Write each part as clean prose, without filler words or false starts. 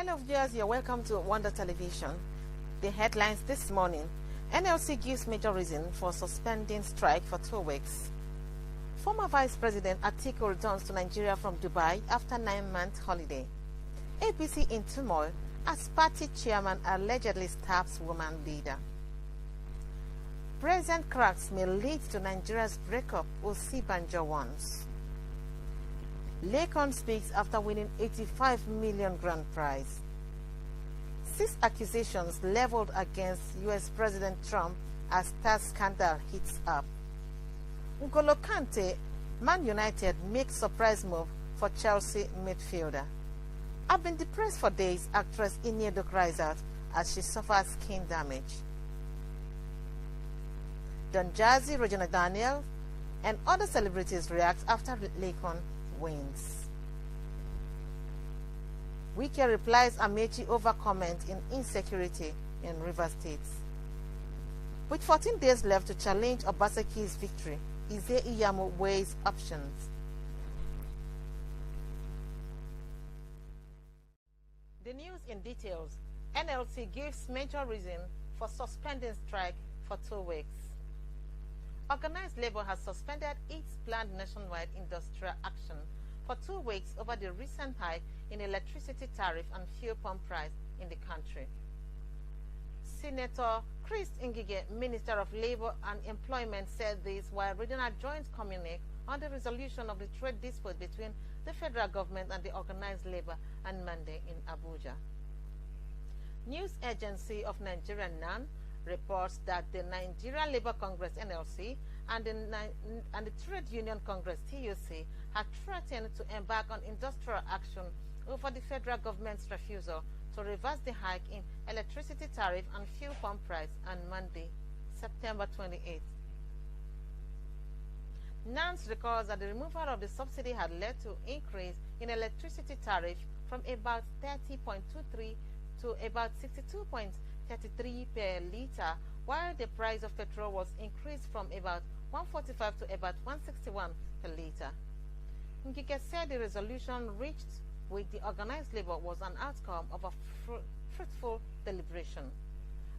Hello viewers, you're welcome to Wonder Television. The headlines this morning: NLC gives major reason for suspending strike for 2 weeks. Former Vice President Atiku returns to Nigeria from Dubai after 9-month holiday. APC in turmoil as party chairman allegedly stabs woman leader. Present cracks may lead to Nigeria's breakup, Osibanjo warns. Lekon speaks after winning 85 million grand prize. 6 accusations leveled against U.S. President Trump as tax scandal heats up. N'Golo Kante, Man United makes surprise move for Chelsea midfielder. I've been depressed for days, actress Iniedo cries out as she suffers skin damage. Don Jazzy, Regina Daniel, and other celebrities react after Lekon wins. Wike replies Amechi over comment in insecurity in Rivers State. With 14 days left to challenge Obaseki's victory, Ize Iyamu weighs options. The news in details. NLC gives major reason for suspending strike for 2 weeks. Organized labor has suspended its planned nationwide industrial action for 2 weeks over the recent hike in electricity tariff and fuel pump price in the country. Senator Chris Ngige, Minister of Labor and Employment, said this while reading a joint communique on the resolution of the trade dispute between the federal government and the organized labor on Monday in Abuja. News Agency of Nigeria, NAN, reports that the Nigeria Labour Congress (NLC) and the Trade Union Congress (TUC) had threatened to embark on industrial action over the federal government's refusal to reverse the hike in electricity tariff and fuel pump price on Monday, September 28. NANS recalls that the removal of the subsidy had led to increase in electricity tariff from about 30.23 to about 62.33 per litre, while the price of petrol was increased from about 145 to about 161 per litre. Ngige said the resolution reached with the organized labor was an outcome of a fruitful deliberation.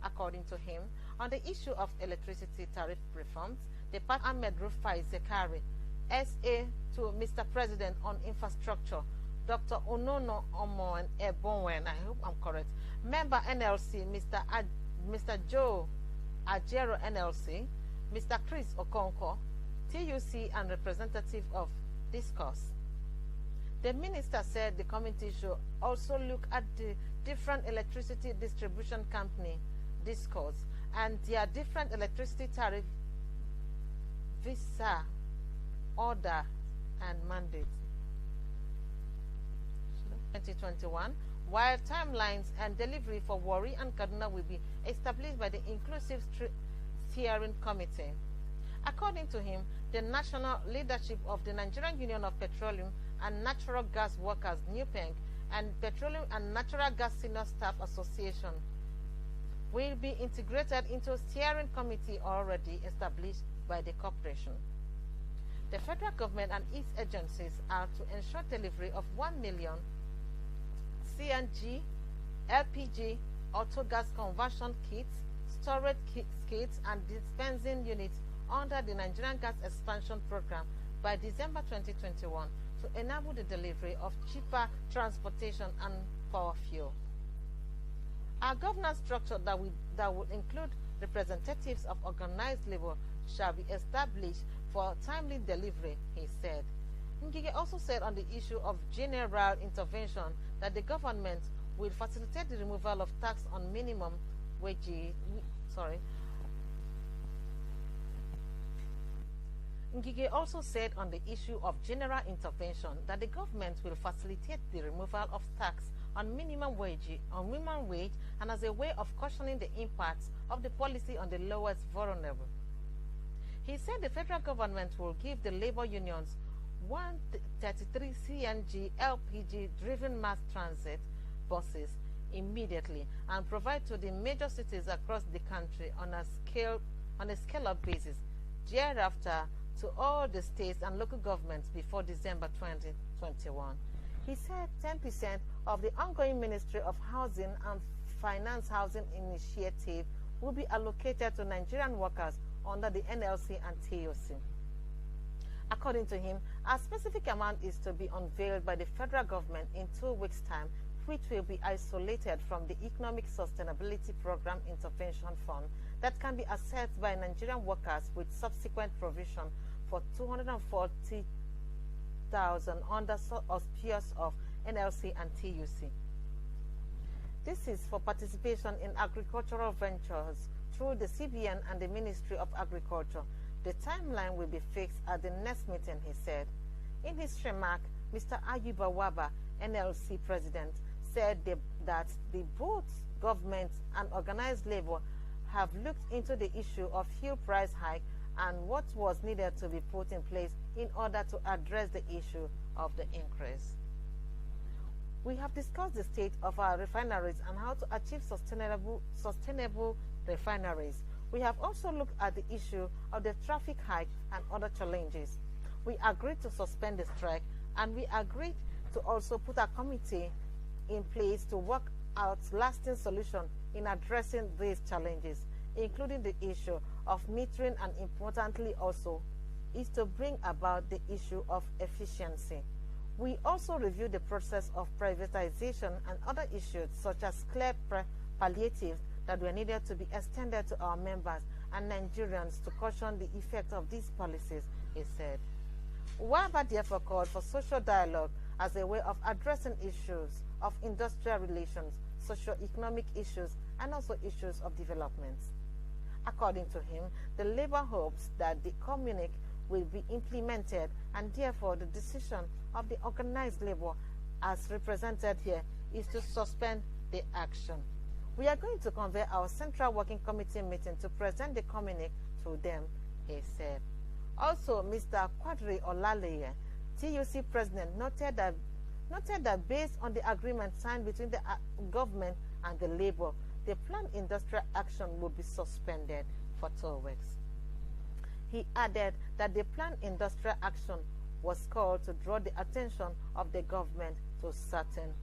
According to him, on the issue of electricity tariff reforms, the party Ahmed Rufai Zekari, SA to Mr. President on Infrastructure, Dr. Onono Omoen Ebonwen, I hope I'm correct, member NLC, Mr. Joe Ajero NLC, Mr. Chris Okonko, TUC, and representative of Discourse. The minister said the committee should also look at the different electricity distribution company, Discourse, and their different electricity tariff, visa, order, and mandate. 2021, while timelines and delivery for Warri and Kaduna will be established by the Inclusive Steering Committee. According to him, the national leadership of the Nigerian Union of Petroleum and Natural Gas Workers, NUPENG, and Petroleum and Natural Gas Senior Staff Association will be integrated into a steering committee already established by the corporation. The federal government and its agencies are to ensure delivery of 1 million CNG, LPG, auto gas conversion kits, storage kits, and dispensing units under the Nigerian Gas Expansion Program by December 2021 to enable the delivery of cheaper transportation and power fuel. Our governance structure that will include representatives of organized labor shall be established for timely delivery, he said. Ngige also said on the issue of general intervention that the government will facilitate the removal of tax on minimum wage. Ngige also said on the issue of general intervention that the government will facilitate the removal of tax on minimum wage and as a way of cushioning the impacts of the policy on the lowest vulnerable. He said the federal government will give the labor unions 133 CNG LPG driven mass transit buses immediately and provide to the major cities across the country on a scale-up basis thereafter to all the states and local governments before December 2021. He said 10% of the ongoing Ministry of Housing and Finance Housing Initiative will be allocated to Nigerian workers under the NLC and TUC. According to him, a specific amount is to be unveiled by the federal government in 2 weeks' time, which will be isolated from the Economic Sustainability Program Intervention Fund that can be accessed by Nigerian workers with subsequent provision for 240,000 under auspices of NLC and TUC. This is for participation in agricultural ventures through the CBN and the Ministry of Agriculture. The timeline will be fixed at the next meeting, he said. In his remark, Mr. Ayuba Waba, NLC president, said that both government and organized labor have looked into the issue of fuel price hike and what was needed to be put in place in order to address the issue of the increase. We have discussed the state of our refineries and how to achieve sustainable refineries. We have also looked at the issue of the traffic hike and other challenges. We agreed to suspend the strike, and we agreed to also put a committee in place to work out lasting solutions in addressing these challenges, including the issue of metering, and importantly also is to bring about the issue of efficiency. We also reviewed the process of privatization and other issues such as clear palliatives that were needed to be extended to our members and Nigerians to caution the effect of these policies, he said. Waba therefore called for social dialogue as a way of addressing issues of industrial relations, socio-economic issues, and also issues of development. According to him, the labor hopes that the communique will be implemented, and therefore the decision of the organized labor as represented here is to suspend the action. We are going to convene our Central Working Committee meeting to present the communique to them, he said. Also, Mr. Quadri Olaleye, TUC president, noted that based on the agreement signed between the government and the labor, the planned industrial action will be suspended for 2 weeks. He added that the planned industrial action was called to draw the attention of the government to certain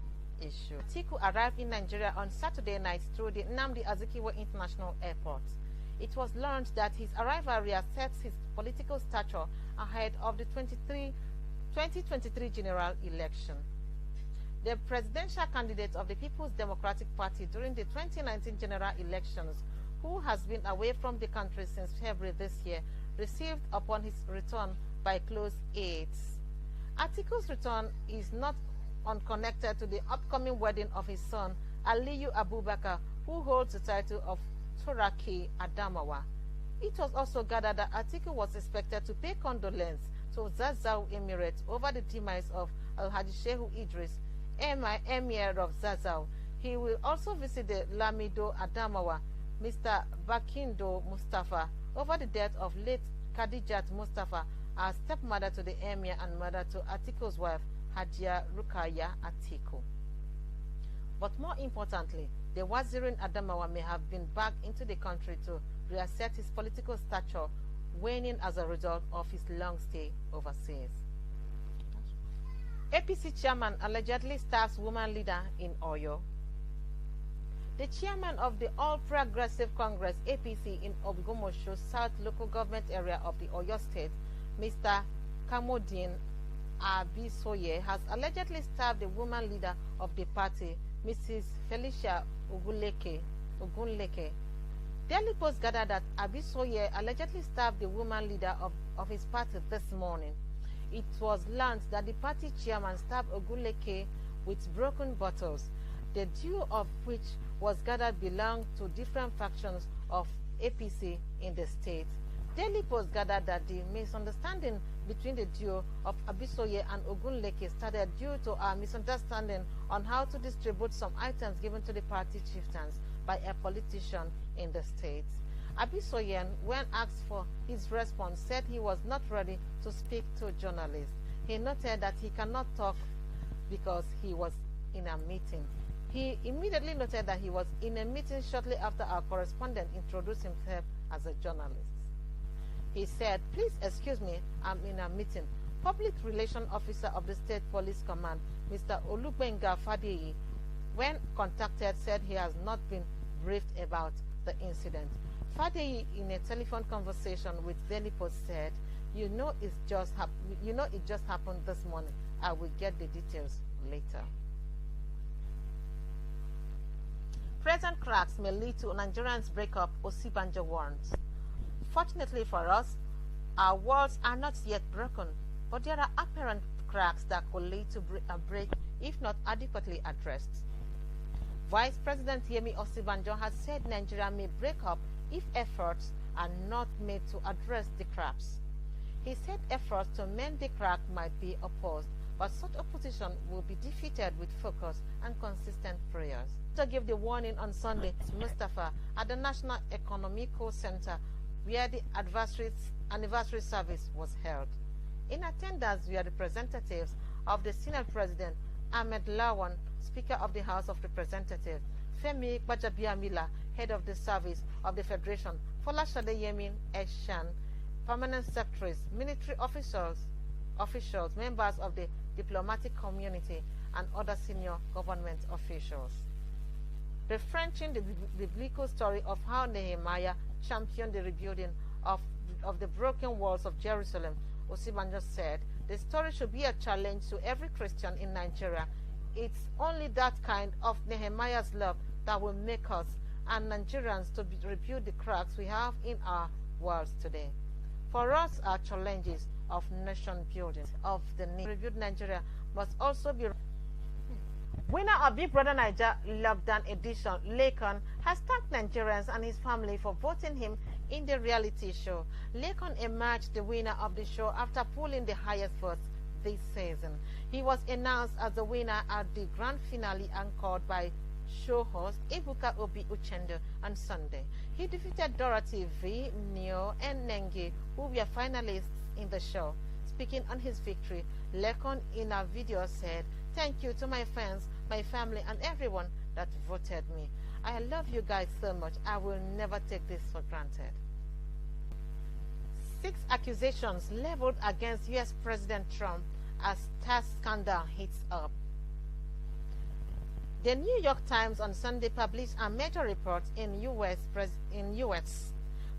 issues. Atiku arrived in Nigeria on Saturday night through the Nnamdi Azikiwe International Airport. It was learned that his arrival reassets his political stature ahead of the 2023 general election. The presidential candidate of the People's Democratic Party during the 2019 general elections, who has been away from the country since February this year, received upon his return by close aides. Atiku's return is not unconnected to the upcoming wedding of his son, Aliyu Abubakar, who holds the title of Turaki Adamawa. It was also gathered that Atiku was expected to pay condolence to Zazzau Emirates over the demise of Alhaji Shehu Idris, Emir of Zazzau. He will also visit the Lamido Adamawa, Mr. Bakindo Mustafa, over the death of late Khadijat Mustafa, as stepmother to the Emir and mother to Atiku's wife, Hajia Rukaya Atiku. But more importantly, the Wazirin Adamawa may have been back into the country to reassert his political stature, waning as a result of his long stay overseas. APC chairman allegedly stabs woman leader in Oyo. The chairman of the All Progressive Congress APC in Ogumosho South local government area of the Oyo State, Mr. Kamodin Abisoye, has allegedly stabbed the woman leader of the party, Mrs. Felicia Ogunleke. Daily Post gathered that Abisoye allegedly stabbed the woman leader of his party this morning. It was learned that the party chairman stabbed Ogunleke with broken bottles, the duo of which was gathered belonged to different factions of APC in the state. Daily Post gathered that the misunderstanding between the duo of Abisoye and Ogunleke started due to a misunderstanding on how to distribute some items given to the party chieftains by a politician in the state. Abisoye, when asked for his response, said he was not ready to speak to journalists. He noted that he cannot talk because he was in a meeting. He immediately noted that he was in a meeting shortly after our correspondent introduced himself as a journalist. He said, "Please excuse me, I'm in a meeting, Public Relations Officer of the State Police Command, Mr. Olugbenga Fadeyi, when contacted, said he has not been briefed about the incident. Fadeyi, in a telephone conversation with Daily Post, said, "You know it just happened this morning. I will get the details later." Present cracks may lead to Nigerians breakup, Osibanjo warns. Fortunately for us, our walls are not yet broken, but there are apparent cracks that could lead to a break if not adequately addressed. Vice President Yemi Osibanjo has said Nigeria may break up if efforts are not made to address the cracks. He said efforts to mend the crack might be opposed, but such opposition will be defeated with focus and consistent prayers. To give the warning on Sunday, Mustafa at the National Economical Center, where the anniversary service was held. In attendance were representatives of the Senate President Ahmed Lawan, Speaker of the House of Representatives, Femi Gbajabiamila, Head of the Service of the Federation, Folashade Yemin Eshan, Permanent Secretaries, military officials, members of the diplomatic community, and other senior government officials. Referencing the biblical story of how Nehemiah championed the rebuilding of the broken walls of Jerusalem, Osibanjo said, "The story should be a challenge to every Christian in Nigeria. It's only that kind of Nehemiah's love that will make us and Nigerians to rebuild the cracks we have in our walls today. For us, our challenges of nation building, of the need to rebuild Nigeria, must also be..." Winner of Big Brother Naija Lockdown Edition, Lekon, has thanked Nigerians and his family for voting him in the reality show. Lekon emerged the winner of the show after pulling the highest votes this season. He was announced as the winner at the grand finale anchored by show host Ebuka Obi Uchendo on Sunday. He defeated Dorothy V, Neo, and Nengi, who were finalists in the show. Speaking on his victory, Lekon in a video said, "Thank you to my fans, my family, and everyone that voted me. I love you guys so much. I will never take this for granted." 6 accusations leveled against U.S. President Trump as tax scandal heats up. The New York Times on Sunday published a major report in U.S.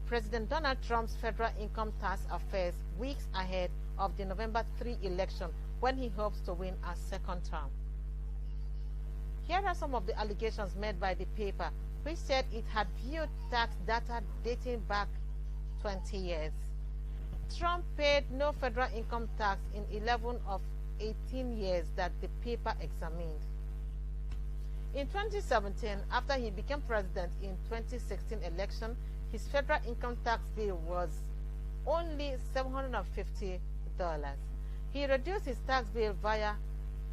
President Donald Trump's federal income tax affairs weeks ahead of the November 3 election, when he hopes to win a second term. Here are some of the allegations made by the paper, which said it had viewed tax data dating back 20 years. Trump paid no federal income tax in 11 of 18 years that the paper examined. In 2017, after he became president in 2016 election, his federal income tax bill was only $750. He reduced his tax bill via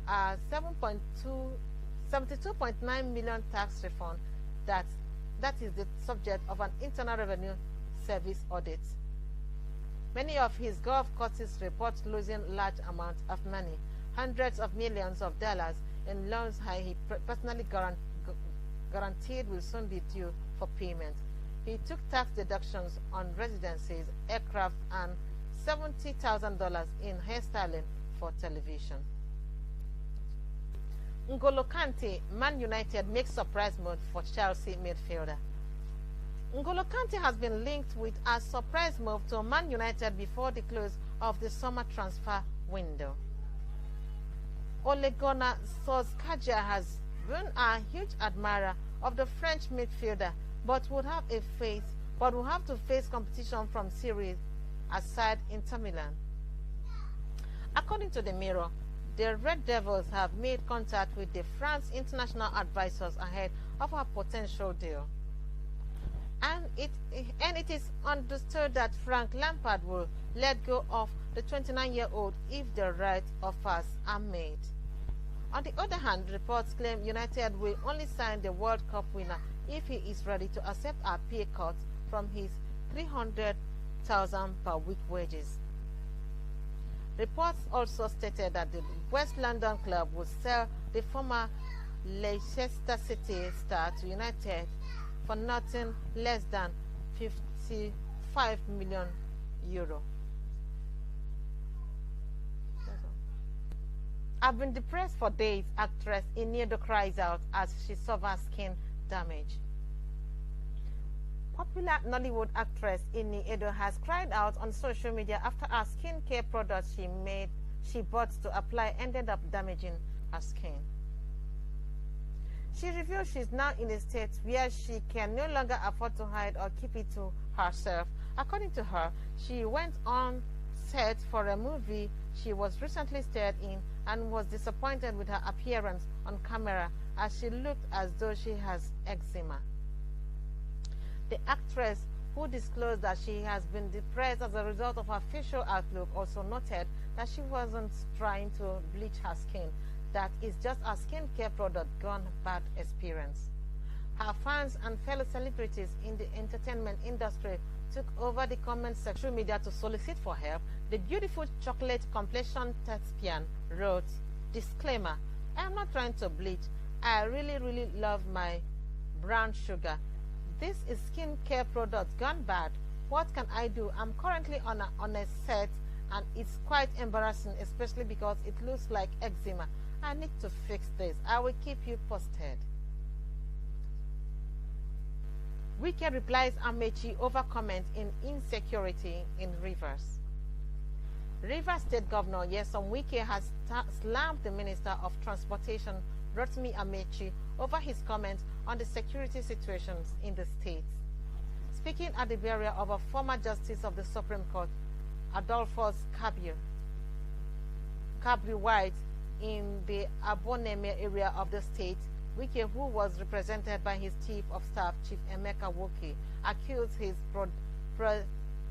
a 72.9 million tax refund that is the subject of an Internal Revenue Service audit. Many of his golf courses report losing large amounts of money, hundreds of millions of dollars in loans he personally guaranteed will soon be due for payment. He took tax deductions on residences, aircraft, and $70,000 in hairstyling for television. N'Golo Kante, Man United makes surprise move for Chelsea midfielder. N'Golo Kante has been linked with a surprise move to Man United before the close of the summer transfer window. Ole Gunnar Solskjaer has been a huge admirer of the French midfielder, but will have to face competition from Serie A side Inter Milan. According to the Mirror, the Red Devils have made contact with the France international advisors ahead of a potential deal. And it is understood that Frank Lampard will let go of the 29-year-old if the right offers are made. On the other hand, reports claim United will only sign the World Cup winner if he is ready to accept a pay cut from his $300,000 per week wages. Reports also stated that the West London club would sell the former Leicester City star to United for nothing less than €55 million. I've been depressed for days, actress Iniedo cries out as she suffers skin damage. Popular Nollywood actress Iniedo has cried out on social media after her skincare products she bought to apply ended up damaging her skin. She revealed she's now in a state where she can no longer afford to hide or keep it to herself. According to her, she went on set for a movie she was recently starred in and was disappointed with her appearance on camera as she looked as though she has eczema. The actress, who disclosed that she has been depressed as a result of her facial outlook, also noted that she wasn't trying to bleach her skin. That is just a skincare product gone bad experience. Her fans and fellow celebrities in the entertainment industry took over the comment section media to solicit for help. The beautiful chocolate complexion thespian wrote, "Disclaimer, I am not trying to bleach. I really love my brown sugar. This is skincare product gone bad. What can I do? I'm currently on a set and it's quite embarrassing, especially because it looks like eczema. I need to fix this. I will keep you posted." Wike replies Amechi over comment in insecurity in Rivers. Rivers State Governor Nyesom Wike has slammed the Minister of Transportation Rotimi Amechi over his comments on the security situations in the state. Speaking at the burial of a former Justice of the Supreme Court, Adolphus Kabri White, in the Aboneme area of the state, Wike, who was represented by his Chief of Staff, Chief Emeka Woke, accused his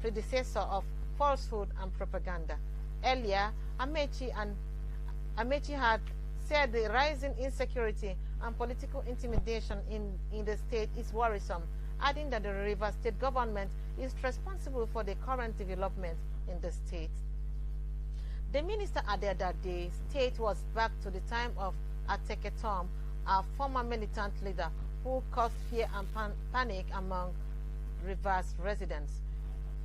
predecessor of falsehood and propaganda. Earlier, Amechi had said the rising insecurity and political intimidation in the state is worrisome, adding that the Rivers State government is responsible for the current development in the state. The minister added that the state was back to the time of Ateke Tom, a former militant leader who caused fear and panic among Rivers residents.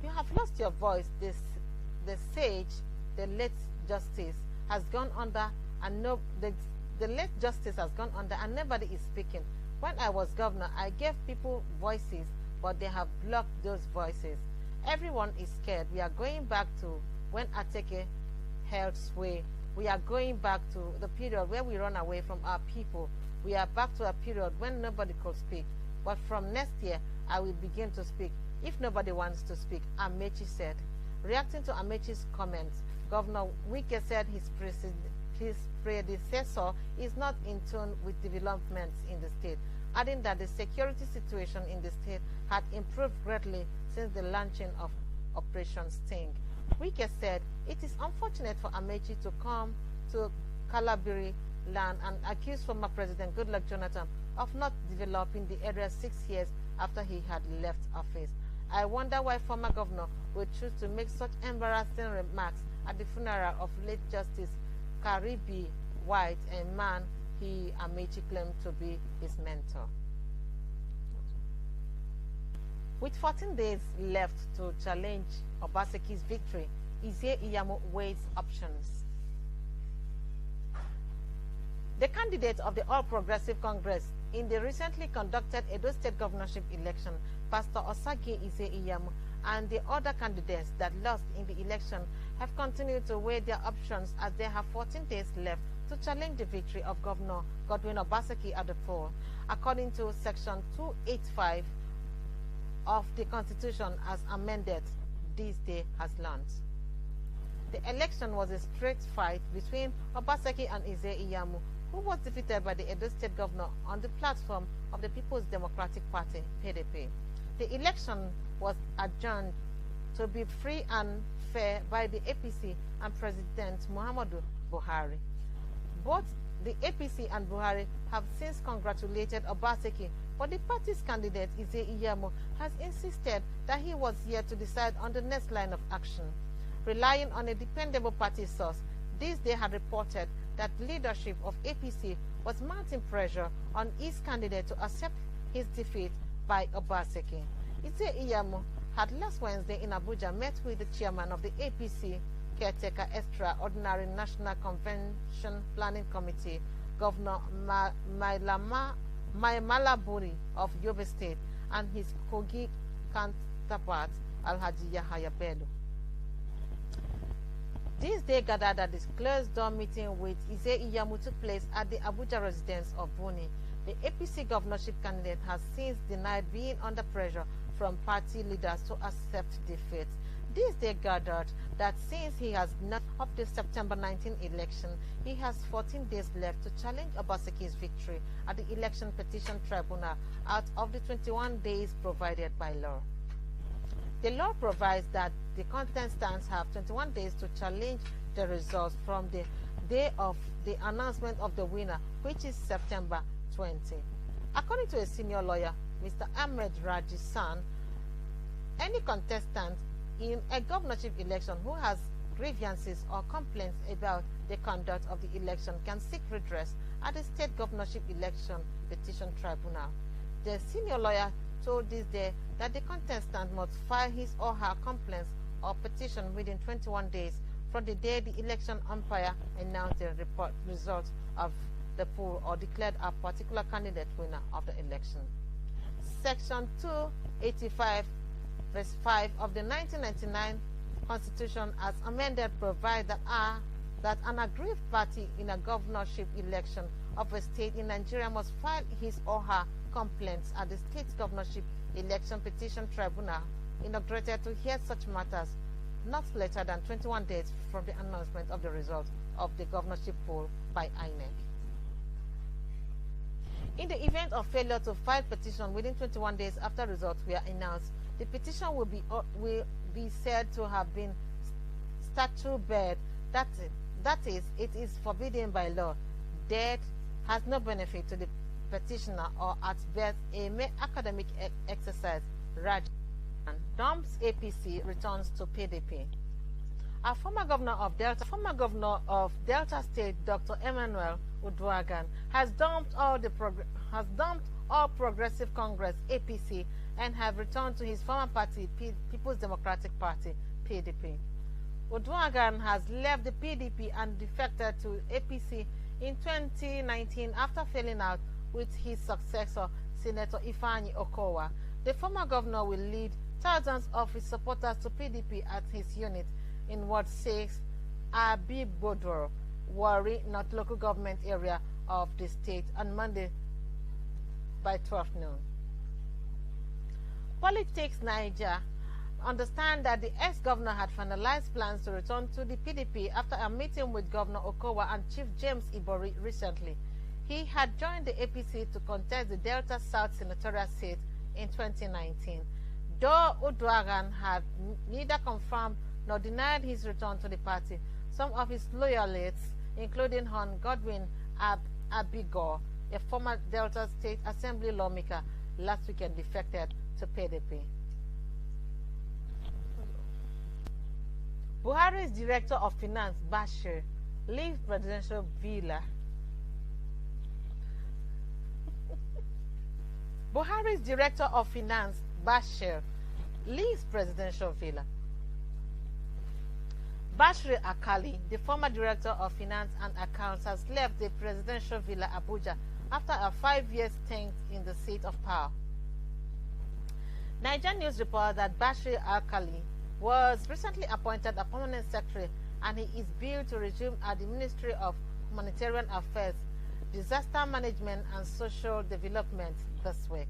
"You have lost your voice. The sage, the late justice, has gone under, and the late justice has gone under, and nobody is speaking. When I was governor, I gave people voices, but they have blocked those voices. Everyone is scared. We are going back to when Ateke held sway. We are going back to the period where we run away from our people. We are back to a period when nobody could speak. But from next year, I will begin to speak if nobody wants to speak," Amechi said. Reacting to Amechi's comments, Governor Wike said his predecessor is not in tune with developments in the state, adding that the security situation in the state had improved greatly since the launching of Operation Sting. Wike said it is unfortunate for Amechi to come to Kalabiri land and accuse former President Goodluck Jonathan of not developing the area 6 years after he had left office. "I wonder why former governor would choose to make such embarrassing remarks at the funeral of late Justice Karibi White, a man he, Amechi, claimed to be his mentor." With 14 days left to challenge Obaseki's victory, Izie Iyamu weighs options. The candidate of the All Progressive Congress in the recently conducted Edo State governorship election, Pastor Osage Izie Iyamu, and the other candidates that lost in the election have continued to weigh their options as they have 14 days left to challenge the victory of Governor Godwin Obaseki at the poll, according to Section 285 of the Constitution as amended this day has learned. The election was a straight fight between Obaseki and Izie Iyamu, who was defeated by the Edo State governor on the platform of the People's Democratic Party, PDP. The election was adjourned to be free and fair by the APC and President Muhammadu Buhari. Both the APC and Buhari have since congratulated Obaseki, but the party's candidate, Izie Iyamu, has insisted that he was here to decide on the next line of action. Relying on a dependable party source, this day had reported that leadership of APC was mounting pressure on his candidate to accept his defeat by Obaseki. Izie Iyamu had last Wednesday in Abuja met with the chairman of the APC, Caretaker Extraordinary National Convention Planning Committee, Governor Maimala Buni of Yobe State, and his Kogi counterpart, Alhaji Yahaya Bello. This day gathered at this closed-door meeting with Ize Iyamu took place at the Abuja residence of Buni. The APC governorship candidate has since denied being under pressure from party leaders to accept defeat. This day gathered that since he has not up the September 19 election, he has 14 days left to challenge Obaseki's victory at the Election Petition Tribunal out of the 21 days provided by law. The law provides that the contestants have 21 days to challenge the results from the day of the announcement of the winner, which is September 20. According to a senior lawyer, Mr. Ahmed Rajisan, any contestant in a governorship election who has grievances or complaints about the conduct of the election can seek redress at the State Governorship Election Petition Tribunal. The senior lawyer told this day that the contestant must file his or her complaints or petition within 21 days from the day the election umpire announced the result of the poll or declared a particular candidate winner of the election. Section 285 verse 5 of the 1999 Constitution as amended provides that an aggrieved party in a governorship election of a state in Nigeria must file his or her complaints at the State Governorship Election Petition Tribunal inaugurated to hear such matters not later than 21 days from the announcement of the result of the governorship poll by INEC. In the event of failure to file petition within 21 days after results were announced, the petition will be said to have been statute-barred. That is, it is forbidden by law. Death has no benefit to the petitioner or at best a mere academic exercise. Raj dumps APC, returns to PDP. A former governor of Delta State, Dr. Emmanuel Uduaghan, has dumped all Progressive Congress (APC) and have returned to his former party, People's Democratic Party (PDP). Uduaghan has left the PDP and defected to APC in 2019 after falling out with his successor, Senator Ifeanyi Okowa. The former governor will lead thousands of his supporters to PDP at his unit in Ward 6, Abibodoro, Warri, North local government area of the state on Monday by 12 noon. Politics Niger understand that the ex-governor had finalized plans to return to the PDP after a meeting with Governor Okowa and Chief James Ibori recently. He had joined the APC to contest the Delta South senatorial seat in 2019. Though Uduaghan had neither confirmed nor denied his return to the party, some of his loyalists, including Hon Godwin Abigor, a former Delta State Assembly lawmaker, last weekend defected to PDP. Buhari's Director of Finance, Bashir, leaves presidential villa. Buhari's Director of Finance, Bashir, leaves presidential villa. Bashir Akali, the former Director of Finance and Accounts, has left the presidential villa Abuja after a 5-year stint in the seat of power. Niger News reports that Bashir Akali was recently appointed a permanent secretary and he is billed to resume at the Ministry of Humanitarian Affairs, Disaster Management and Social Development this week.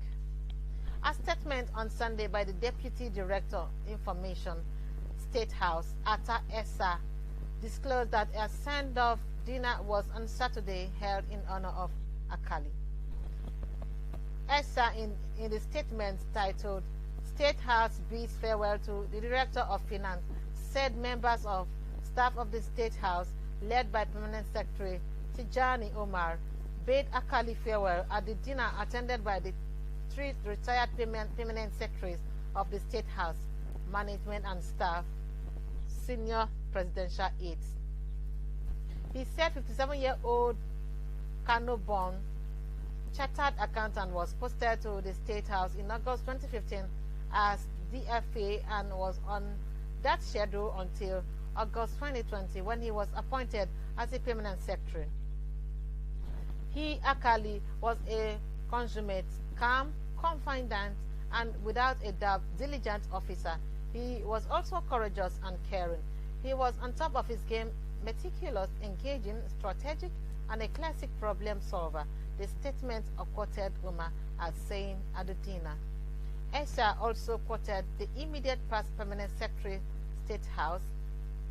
A statement on Sunday by the Deputy Director, Information, State House, Atta Essa, disclosed that a send-off dinner was on Saturday held in honor of Akali. Essa, in the statement titled State House bids farewell to the Director of Finance, said members of staff of the State House, led by Permanent Secretary Tijani Omar, bade Akali farewell at the dinner attended by the 3 retired permanent secretaries of the State House, Management and Staff, Senior Presidential Aides. He said 57-year-old Kano-born chartered accountant was posted to the State House in August 2015 as DFA and was on that schedule until August 2020 when he was appointed as a permanent secretary. He, Akali, was a consummate, calm, confident, and without a doubt diligent officer. He was also courageous and caring. He was on top of his game, meticulous, engaging, strategic, and a classic problem solver. The statement quoted Umar as saying at the dinner. Esha also quoted the immediate past permanent secretary, State House,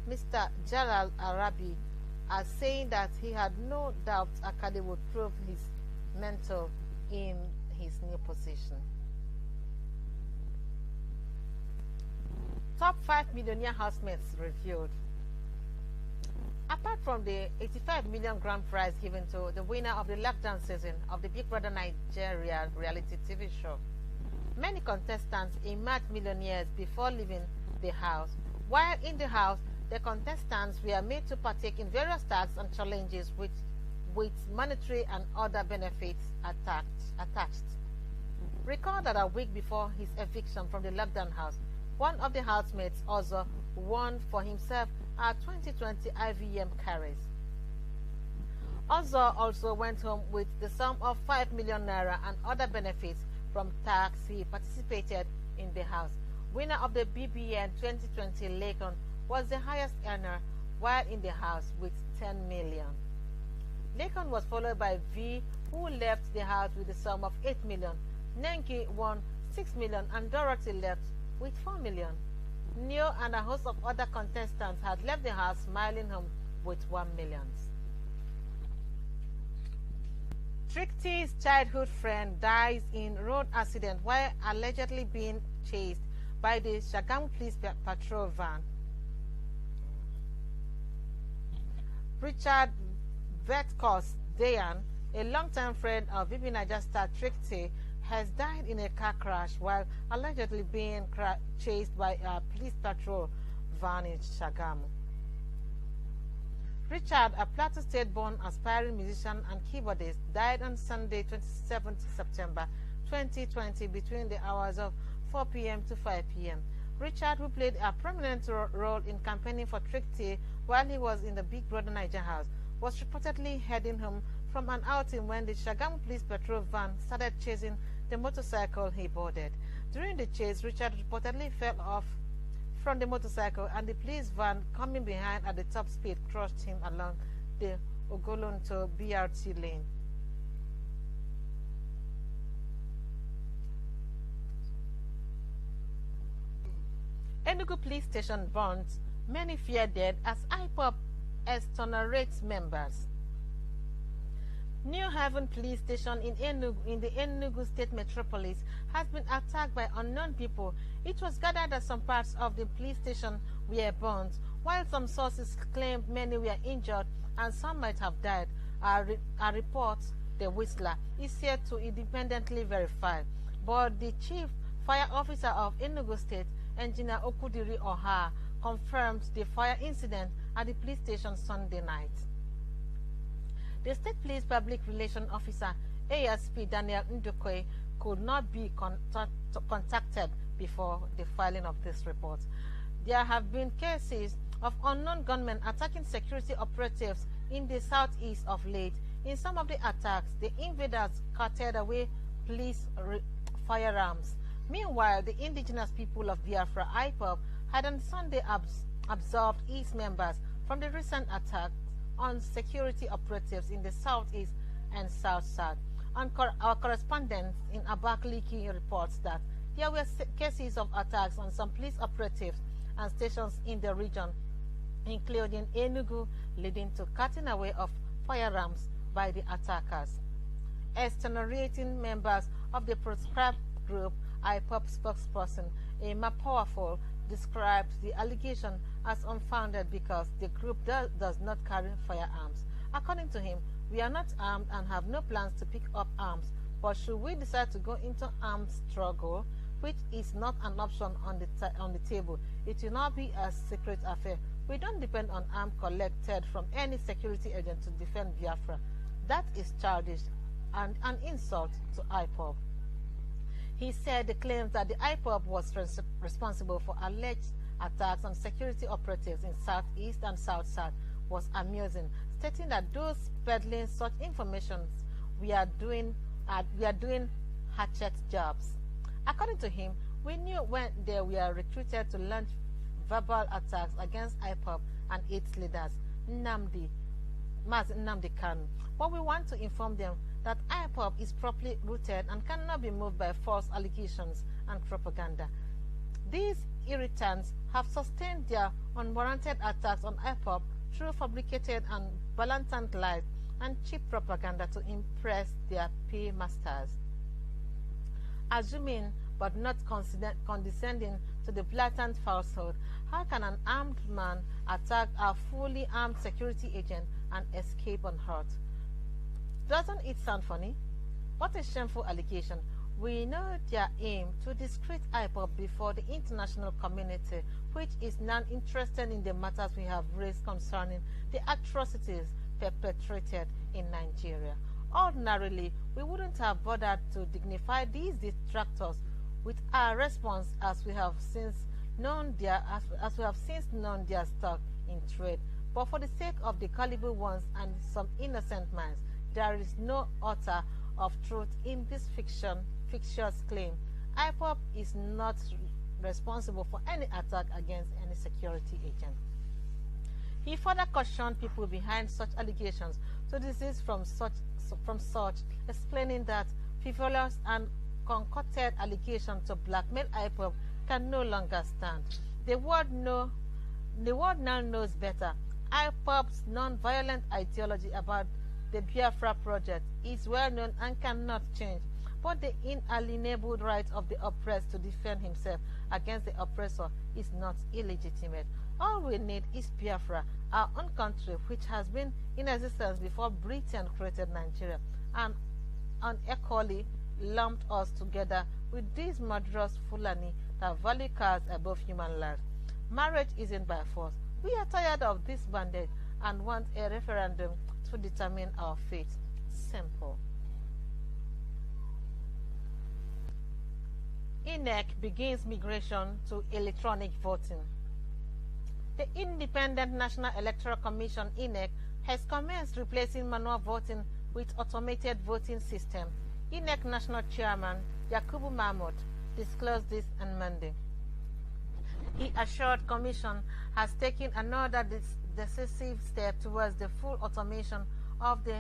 Mr. Jalal Arabi, as saying that he had no doubt Akali would prove his mentor in his new position. Top 5 millionaire housemates revealed. Apart from the 85 million grand prize given to the winner of the lockdown season of the Big Brother Nigeria reality TV show, many contestants emerged millionaires before leaving the house. While in the house, the contestants were made to partake in various tasks and challenges with monetary and other benefits attached. Recall that a week before his eviction from the lockdown house, one of the housemates also won for himself a 2020 IVM carries. Ozo also went home with the sum of 5 million naira and other benefits from tax he participated in the house. Winner of the BBN 2020 Lekon was the highest earner while in the house with 10 million. Lekon was followed by V, who left the house with the sum of 8 million. Nenki won 6 million and Dorothy left with 4 million. Neo and a host of other contestants had left the house smiling home with 1 million. Tricky's childhood friend dies in road accident while allegedly being chased by the Shagamu Police Patrol van. Richard Vetkos Dayan, a longtime friend of BB Niger star Tricky, has died in a car crash while allegedly being chased by a police patrol van in Shagamu. Richard, a Plateau State-born aspiring musician and keyboardist, died on Sunday, 27th September 2020 between the hours of 4 p.m. to 5 p.m. Richard, who played a prominent role in campaigning for Tricky while he was in the Big Brother Niger house, was reportedly heading home from an outing when the Shagamu Police Patrol van started chasing the motorcycle he boarded. During the chase, Richard reportedly fell off from the motorcycle and the police van coming behind at the top speed crushed him along the Ogolonto BRT lane. Enugu Police Station burns, many fear dead as IPOB exonerates members. New Haven Police Station in the Enugu State Metropolis has been attacked by unknown people. It was gathered that some parts of the police station were burned, while some sources claimed many were injured and some might have died. A report, the Whistler, is yet to independently verify. But the Chief Fire Officer of Enugu State, Engineer Okudiri Oha, confirmed the fire incident at the police station Sunday night. The State Police Public Relations Officer, ASP Daniel Ndukwe, could not be contacted before the filing of this report. There have been cases of unknown gunmen attacking security operatives in the southeast of late. In some of the attacks, the invaders carted away police firearms. Meanwhile, the indigenous people of Biafra, IPOB, had on Sunday absolved its members from the recent attacks on security operatives in the southeast and south-south. Our correspondent in Abakaliki reports that there were cases of attacks on some police operatives and stations in the region, including Enugu, leading to cutting away of firearms by the attackers. Exonerating members of the proscribed group, IPOB spokesperson Emma Powerful described the allegation as unfounded because the group does not carry firearms. According to him, we are not armed and have no plans to pick up arms, but should we decide to go into armed struggle, which is not an option on the table, it will not be a secret affair. We don't depend on arms collected from any security agent to defend Biafra. That is childish and an insult to IPOB. He said the claims that the IPOB was responsible for alleged attacks on security operatives in Southeast and South-South was amusing, stating that those peddling such information we are doing hatchet jobs. According to him, we knew when they were recruited to launch verbal attacks against IPOB and its leaders, Mazi Nnamdi Kanu. But we want to inform them that IPOB is properly rooted and cannot be moved by false allegations and propaganda. These irritants have sustained their unwarranted attacks on IPOB through fabricated and blatant lies and cheap propaganda to impress their paymasters. Assuming but not condescending to the blatant falsehood, how can an armed man attack a fully armed security agent and escape unhurt? Doesn't it sound funny? What a shameful allegation. We know their aim to discredit IPOB before the international community, which is now interested in the matters we have raised concerning the atrocities perpetrated in Nigeria. Ordinarily, we wouldn't have bothered to dignify these detractors with our response, as we have since known their stock in trade. But for the sake of the gullible ones and some innocent minds, there is no author of truth in this fictitious claim. IPOB is not responsible for any attack against any security agent. He further cautioned people behind such allegations to desist from such, explaining that frivolous and concocted allegations to blackmail IPOB can no longer stand. The world now knows better. IPOB's non-violent ideology about the Biafra project is well known and cannot change, but the inalienable right of the oppressed to defend himself against the oppressor is not illegitimate. All we need is Biafra, our own country, which has been in existence before Britain created Nigeria and unequally lumped us together with these murderous Fulani that value cars above human life. Marriage isn't by force. We are tired of this bondage and want a referendum to determine our fate. Simple. INEC begins migration to electronic voting. The Independent National Electoral Commission, INEC, has commenced replacing manual voting with automated voting system. INEC National Chairman Yakubu Mahmoud disclosed this on Monday. He assured Commission has taken another decisive step towards the full automation of the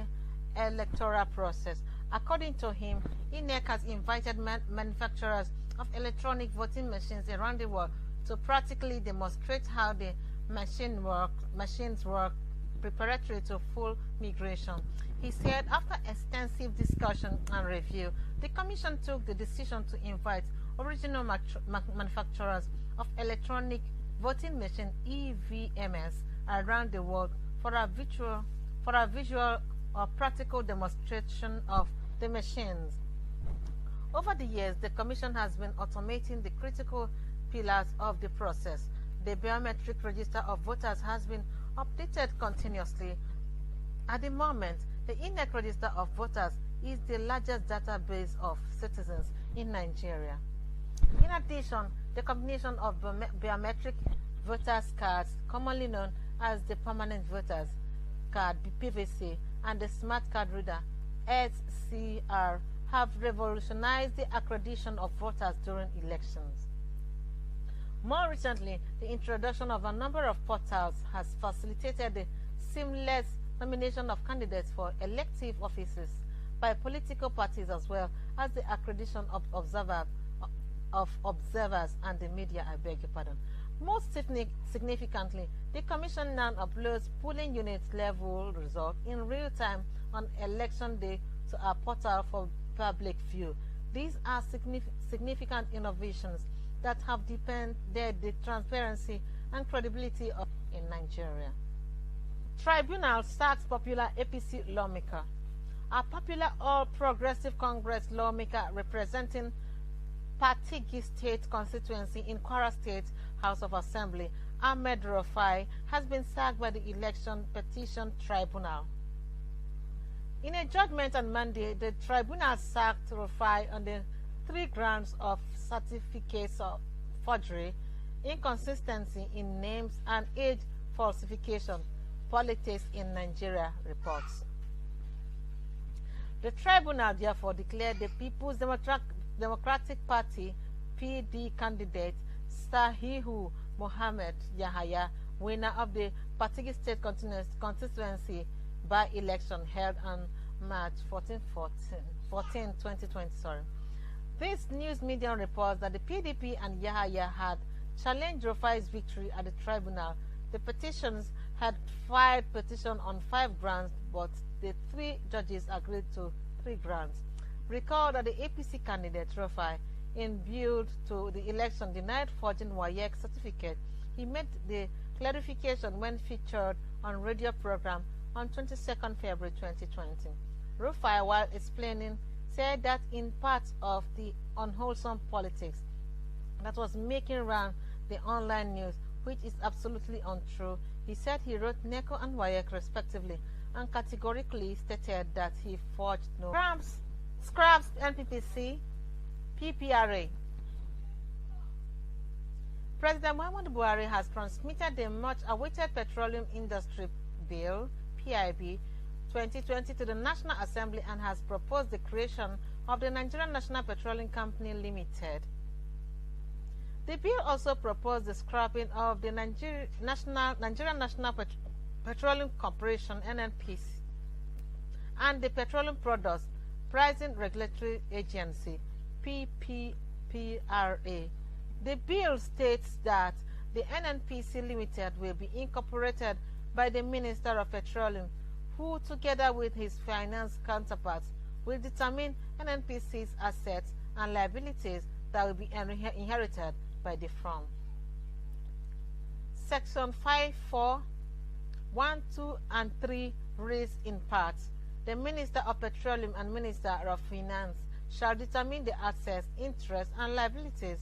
electoral process. According to him, INEC has invited manufacturers of electronic voting machines around the world to practically demonstrate how the machines work preparatory to full migration. He said after extensive discussion and review, the Commission took the decision to invite original manufacturers of electronic voting machine EVMs around the world for a visual or practical demonstration of the machines. Over the years, the Commission has been automating the critical pillars of the process. The biometric register of voters has been updated continuously. At the moment, the INEC register of voters is the largest database of citizens in Nigeria. In addition, the combination of biometric voters cards, commonly known as the permanent voters card (PVC), and the smart card reader (SCR) have revolutionized the accreditation of voters during elections. More recently, the introduction of a number of portals has facilitated the seamless nomination of candidates for elective offices by political parties, as well as the accreditation of observers and the media. I beg your pardon. Most significantly, the Commission now uploads polling unit level results in real time on election day to a portal for public view. These are significant innovations that have deepened the transparency and credibility in Nigeria. Tribunal sacks popular APC lawmaker. A popular All Progressive Congress lawmaker representing Patigi State constituency in Kwara State House of Assembly, Ahmed Rufai, has been sacked by the Election Petition Tribunal. In a judgment on Monday, the tribunal sacked Rufai on the 3 grounds of certificates of forgery, inconsistency in names and age falsification, politics in Nigeria reports. The tribunal therefore declared the People's Democratic Party PD candidate Sahihu Mohammed Yahaya winner of the Patigi State constituency by-election held on March 14, 2020. This news media reports that the PDP and Yahaya had challenged Rufai's victory at the tribunal. The petitions had filed petition on 5 grounds, but the 3 judges agreed to 3 grounds. Recall that the APC candidate Rufai, in bid to the election, denied forging WAEC certificate. He made the clarification when featured on radio program on 22nd February 2020. Rufai, while explaining, said that in part of the unwholesome politics that was making round the online news, which is absolutely untrue, he said he wrote NECO and WAEC respectively and categorically stated that he forged no scraps NPPC, PPRA. President Muhammadu Buhari has transmitted the much-awaited Petroleum Industry Bill, PIB, 2020 to the National Assembly and has proposed the creation of the Nigerian National Petroleum Company Limited. The bill also proposed the scrapping of the Nigerian National Petroleum Corporation, NNPC, and the Petroleum Products Pricing Regulatory Agency, PPPRA. The bill states that the NNPC Limited will be incorporated by the Minister of Petroleum, who, together with his finance counterparts, will determine NNPC's assets and liabilities that will be inherited by the firm. Section 5(4), 1, 2, and 3 reads in part, the Minister of Petroleum and Minister of Finance shall determine the assets, interests, and liabilities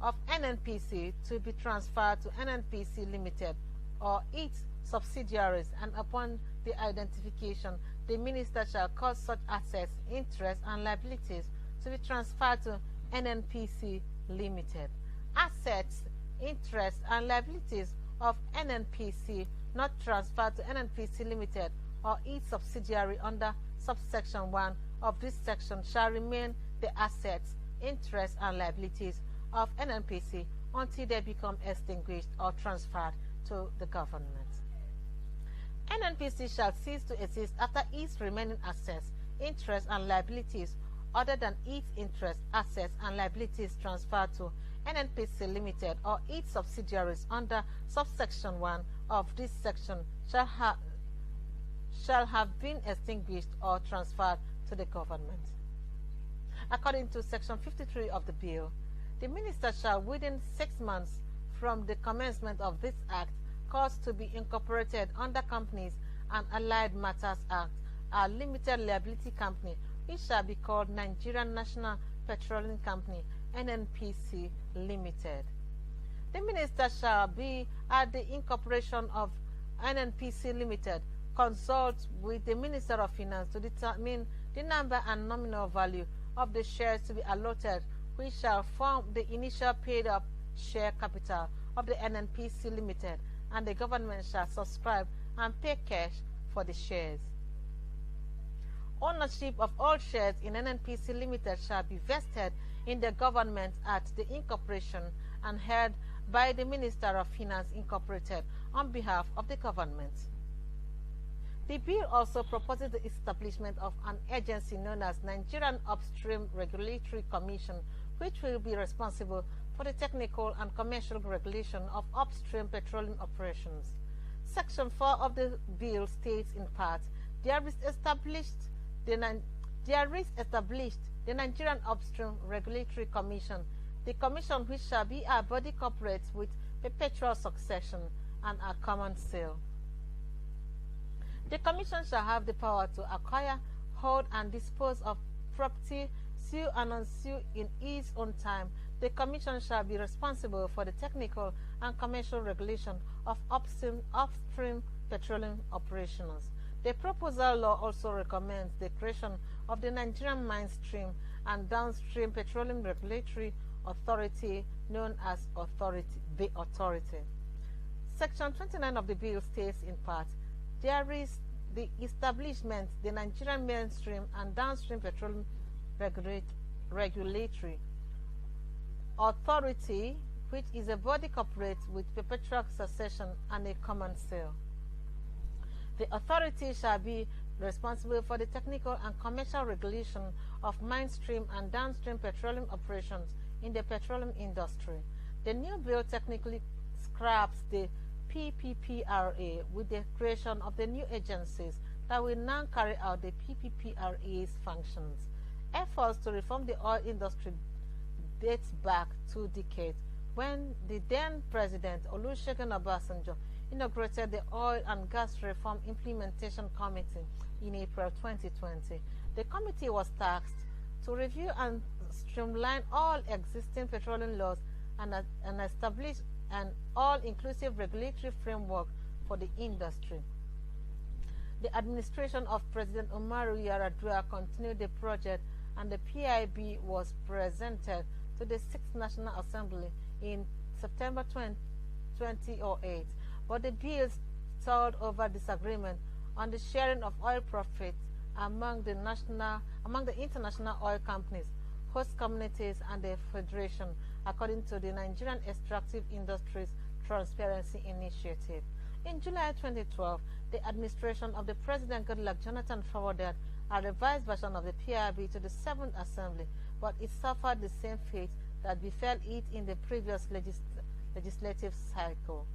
of NNPC to be transferred to NNPC Limited or its subsidiaries, and upon the identification, the Minister shall cause such assets, interests, and liabilities to be transferred to NNPC Limited. Assets, interests, and liabilities of NNPC not transferred to NNPC Limited or its subsidiary under subsection 1 of this section shall remain the assets, interests, and liabilities of NNPC until they become extinguished or transferred to the government. NNPC shall cease to exist after its remaining assets, interests, and liabilities other than its interests, assets, and liabilities transferred to NNPC Limited or its subsidiaries under subsection 1 of this section shall have been extinguished or transferred to the government. According to section 53 of the bill, the Minister shall, within 6 months from the commencement of this act, cause to be incorporated under Companies and Allied Matters Act, a limited liability company, which shall be called Nigerian National Petroleum Company, NNPC Limited. The Minister shall be, at the incorporation of NNPC Limited, consult with the Minister of Finance to determine the number and nominal value of the shares to be allotted, which shall form the initial paid-up share capital of the NNPC Limited, and the government shall subscribe and pay cash for the shares. Ownership of all shares in NNPC Limited shall be vested in the government at the incorporation and held by the Minister of Finance Incorporated on behalf of the government. The bill also proposes the establishment of an agency known as Nigerian Upstream Regulatory Commission, which will be responsible for the technical and commercial regulation of upstream petroleum operations. Section 4 of the bill states in part, there is established the Nigerian Upstream Regulatory Commission, the commission which shall be a body corporate with perpetual succession and a common sale. The commission shall have the power to acquire, hold, and dispose of property, sue and unsue in its own time. The commission shall be responsible for the technical and commercial regulation of upstream petroleum operations. The proposal law also recommends the creation of the Nigerian Midstream and Downstream Petroleum Regulatory authority known as the authority. Section 29 of the bill states in part, there is the establishment, the Nigerian mainstream and downstream petroleum regulatory authority, which is a body corporate with perpetual succession and a common sale. The authority shall be responsible for the technical and commercial regulation of mainstream and downstream petroleum operations in the petroleum industry. The new bill technically scraps the PPPRA with the creation of the new agencies that will now carry out the PPPRA's functions. Efforts to reform the oil industry dates back 2 decades when the then President Olusegun Obasanjo inaugurated the Oil and Gas Reform Implementation Committee in April 2020. The committee was tasked to review and streamline all existing petroleum laws and establish an all-inclusive regulatory framework for the industry. The administration of President Umaru Yar'Adua continued the project, and the PIB was presented to the 6th National Assembly in September 2008, but the bill stalled over disagreement on the sharing of oil profits among the international oil companies, host communities, and the Federation, according to the Nigerian Extractive Industries Transparency Initiative. In July 2012, the administration of the President Goodluck Jonathan forwarded a revised version of the PIB to the 7th Assembly, but it suffered the same fate that befell it in the previous legislative cycle.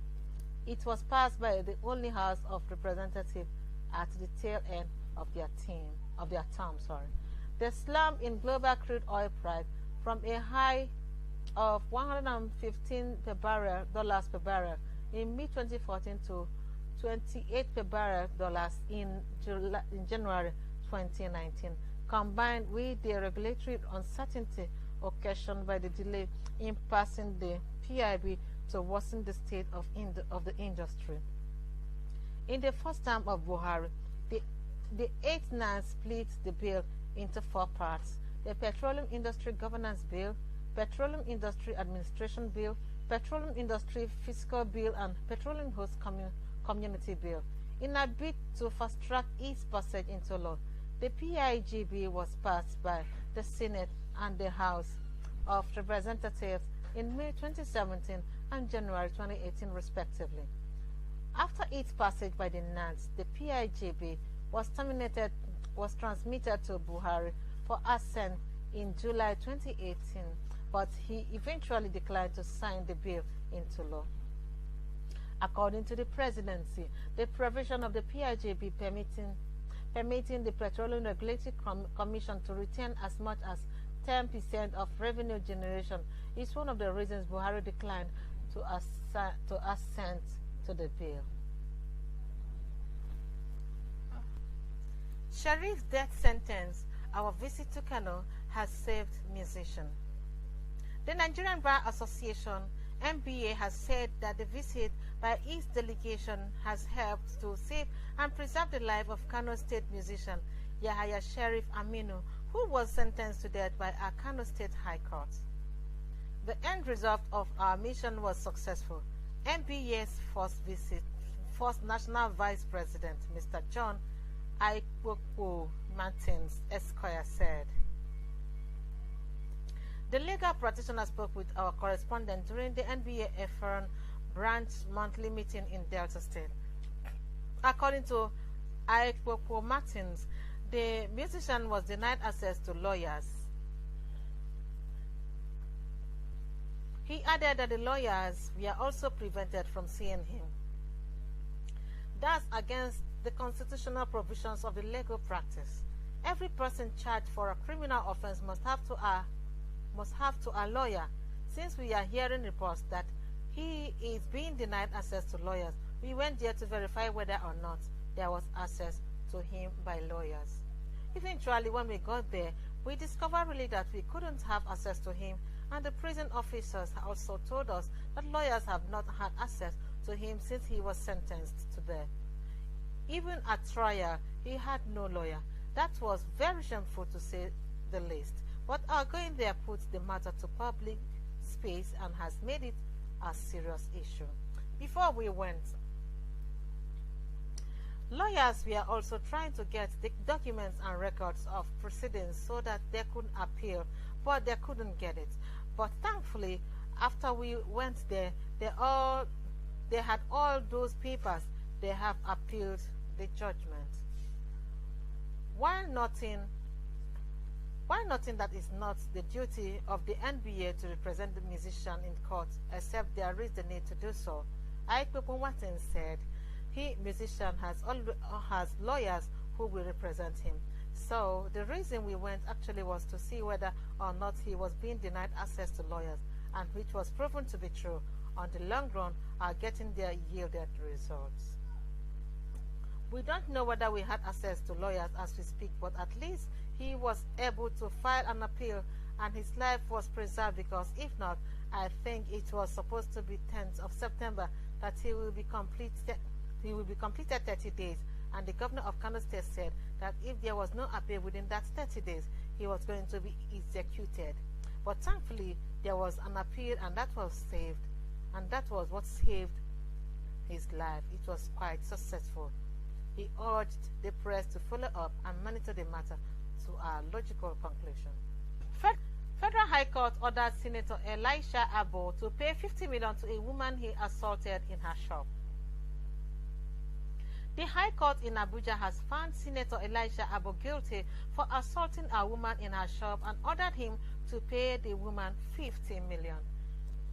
It was passed by the only House of Representatives at the tail end of their term. The slump in global crude oil price from a high of $115 per barrel in mid-2014 to $28 per barrel in January 2019, combined with the regulatory uncertainty occasioned by the delay in passing the PIB to worsen the state of the industry. In the first term of Buhari, the 8-9 split the bill into 4 parts: the Petroleum Industry Governance Bill, Petroleum Industry Administration Bill, Petroleum Industry Fiscal Bill, and Petroleum Host Community Bill. In a bid to fast-track its passage into law, the PIGB was passed by the Senate and the House of Representatives in May 2017 and January 2018 respectively. After its passage by the NADS, the PIGB was transmitted to Buhari for assent in July 2018, but he eventually declined to sign the bill into law. According to the presidency, the provision of the PIGB permitting the Petroleum Regulatory Commission to retain as much as 10% of revenue generation is one of the reasons Buhari declined to assent to the bill. Sharif's death sentence, our visit to Kano, has saved musician. The Nigerian Bar Association, NBA, has said that the visit by its delegation has helped to save and preserve the life of Kano State musician Yahaya Sharif Aminu, who was sentenced to death by our Kano State High Court. The end result of our mission was successful. NBA's first National Vice President, Mr. John Aikpokpo Martins Esquire, said. The legal practitioner spoke with our correspondent during the NBA Efron branch monthly meeting in Delta State. According to Aikpokpo Martins, the musician was denied access to lawyers. He added that the lawyers were also prevented from seeing him. That's against the constitutional provisions of the legal practice. Every person charged for a criminal offense must have to a lawyer. Since we are hearing reports that he is being denied access to lawyers, we went there to verify whether or not there was access to him by lawyers. Eventually, when we got there, we discovered really that we couldn't have access to him, and the prison officers also told us that lawyers have not had access to him since he was sentenced to death. Even at trial, he had no lawyer. That was very shameful, to say the least. But our going there puts the matter to public space and has made it a serious issue. Before we went, lawyers were also trying to get the documents and records of proceedings so that they could appeal, but they couldn't get it. But thankfully, after we went there, they had all those papers. They have appealed the judgment. While noting that is not the duty of the NBA to represent the musician in court, except there is the need to do so, Aikpepon Watson said he, musician, has lawyers who will represent him. So the reason we went actually was to see whether or not he was being denied access to lawyers, and which was proven to be true. On the long run, are getting their yielded results. We don't know whether we had access to lawyers as we speak, but at least he was able to file an appeal and his life was preserved, because if not, I think it was supposed to be 10th of September that he will be completed 30 days, and the governor of Kano State said that if there was no appeal within that 30 days, he was going to be executed. But thankfully, there was an appeal, and that was saved, and that was what saved his life. It was quite successful. He urged the press to follow up and monitor the matter to a logical conclusion. Federal High Court ordered Senator Elisha Abo to pay $50 million to a woman he assaulted in her shop. The High Court in Abuja has found Senator Elisha Abo guilty for assaulting a woman in her shop and ordered him to pay the woman $50 million.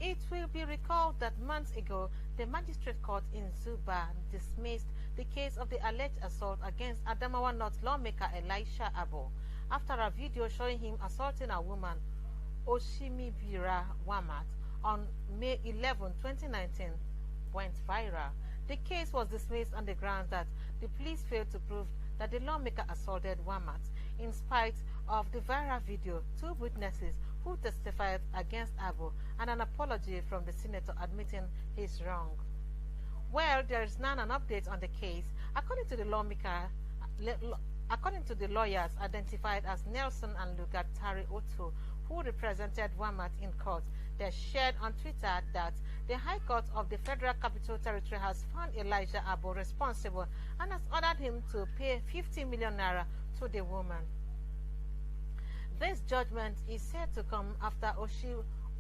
It will be recalled that months ago, the magistrate court in Zuba dismissed the case of the alleged assault against Adamawa North lawmaker Elisha Abo after a video showing him assaulting a woman, Oshimibira Wamat, on May 11, 2019 went viral. The case was dismissed on the grounds that the police failed to prove that the lawmaker assaulted Wamat. In spite of the viral video, 2 witnesses who testified against Abo and an apology from the senator admitting his wrong. Well, there is now an update on the case. According to the lawyers identified as Nelson and Lugatari Otu, who represented Wamat in court, they shared on Twitter that the High Court of the Federal Capital Territory has found Elijah Abo responsible and has ordered him to pay 50 million naira to the woman. This judgment is said to come after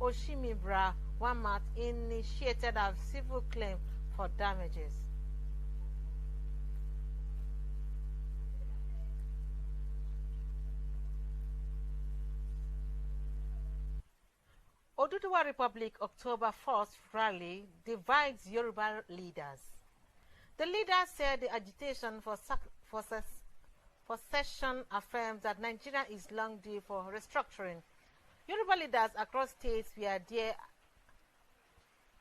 Oshimibra Wamat initiated a civil claim for damages. Oduduwa Republic October 1st rally divides Yoruba leaders. The leaders said the agitation for session affirms that Nigeria is long due for restructuring. Yoruba leaders across states where there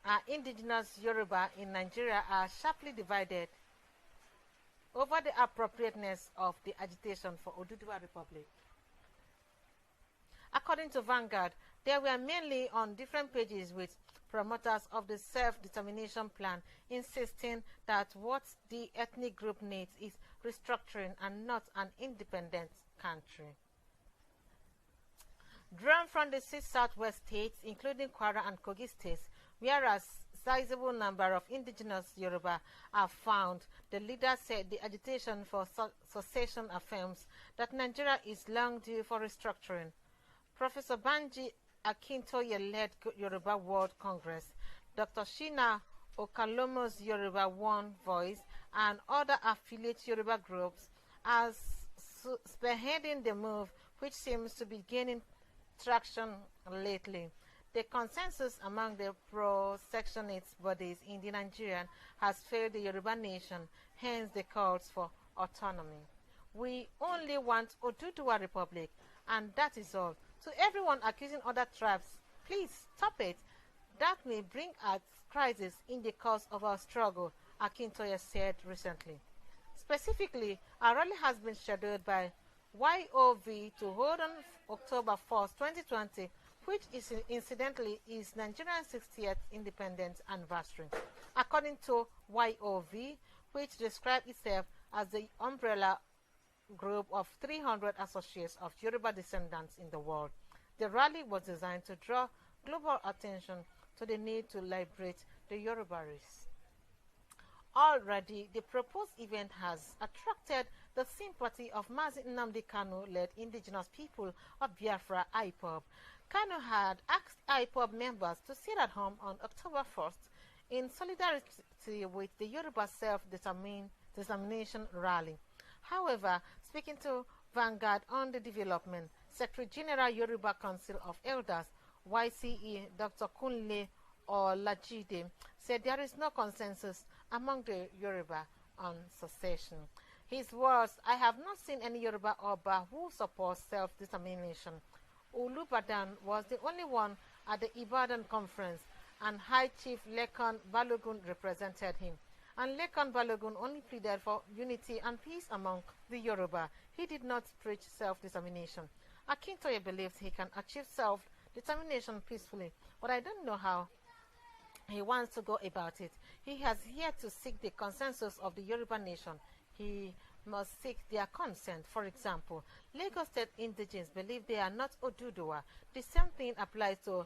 are indigenous Yoruba in Nigeria are sharply divided over the appropriateness of the agitation for Oduduwa Republic. According to Vanguard, they were mainly on different pages with promoters of the self-determination plan, insisting that what the ethnic group needs is restructuring and not an independent country. Drawn from the 6 southwest states, including Kwara and Kogi states, where a sizable number of indigenous Yoruba are found, the leaders said the agitation for secession affirms that Nigeria is long due for restructuring. Professor Banji Akintoye led Yoruba World Congress, Dr. Shina Okalomo's Yoruba One Voice, and other affiliate Yoruba groups are spearheading the move, which seems to be gaining traction lately. The consensus among the pro-sectionist bodies in the Nigerian has failed the Yoruba nation, hence the calls for autonomy. We only want Oduduwa Republic, and that is all. To everyone accusing other tribes, please stop it. That may bring a crisis in the course of our struggle, Akintoye said recently. Specifically, a rally has been scheduled by YOV to hold on October 1st, 2020, which is incidentally is Nigeria's 60th independence anniversary. According to YOV, which describes itself as the umbrella group of 300 associates of Yoruba descendants in the world, the rally was designed to draw global attention to the need to liberate the Yoruba race. Already, the proposed event has attracted the sympathy of Mazi Nnamdi Kanu-led indigenous people of Biafra, IPOB. Kanu had asked IPOB members to sit at home on October 1st in solidarity with the Yoruba Self-Determination Rally. However, speaking to Vanguard on the development, Secretary General Yoruba Council of Elders, YCE, Dr. Kunle Olajide, said there is no consensus among the Yoruba on secession. His words, I have not seen any Yoruba Oba who supports self-determination. Olubadan was the only one at the Ibadan conference, and High Chief Lekan Balogun represented him. And Lekan Balogun only pleaded for unity and peace among the Yoruba. He did not preach self-determination. Akintoye believes he can achieve self-determination peacefully, but I don't know how he wants to go about it. He has yet to seek the consensus of the Yoruba nation. He must seek their consent. For example, Lagos State indigents believe they are not Oduduwa. The same thing applies to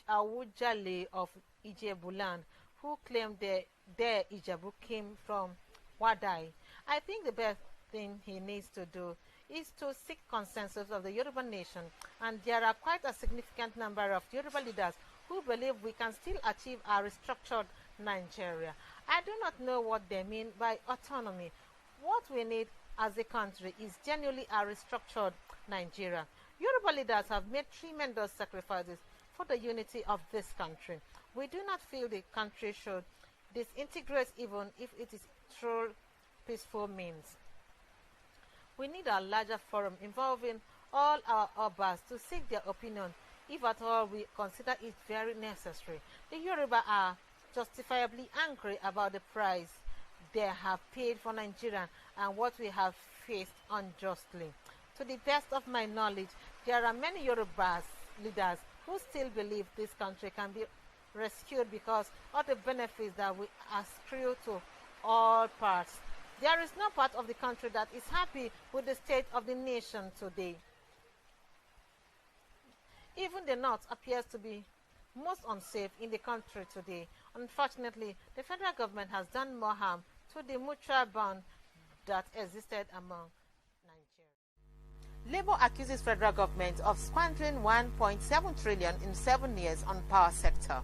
Awujale of Ijebuland, who claim their Ijebu came from Wadai. I think the best thing he needs to do is to seek consensus of the Yoruba nation, and there are quite a significant number of Yoruba leaders who believe we can still achieve a restructured Nigeria. I do not know what they mean by autonomy. What we need as a country is genuinely a restructured Nigeria. Yoruba leaders have made tremendous sacrifices for the unity of this country. We do not feel the country should disintegrate even if it is through peaceful means. We need a larger forum involving all our Obas to seek their opinion, if at all we consider it very necessary. The Yoruba are justifiably angry about the price they have paid for Nigeria and what we have faced unjustly. To the best of my knowledge, there are many Yoruba leaders who still believe this country can be rescued because of the benefits that we accrue to all parts. There is no part of the country that is happy with the state of the nation today. Even the north appears to be most unsafe in the country today. Unfortunately, the federal government has done more harm to the mutual bond that existed among Nigerians. Labour accuses federal government of squandering 1.7 trillion in 7 years on power sector.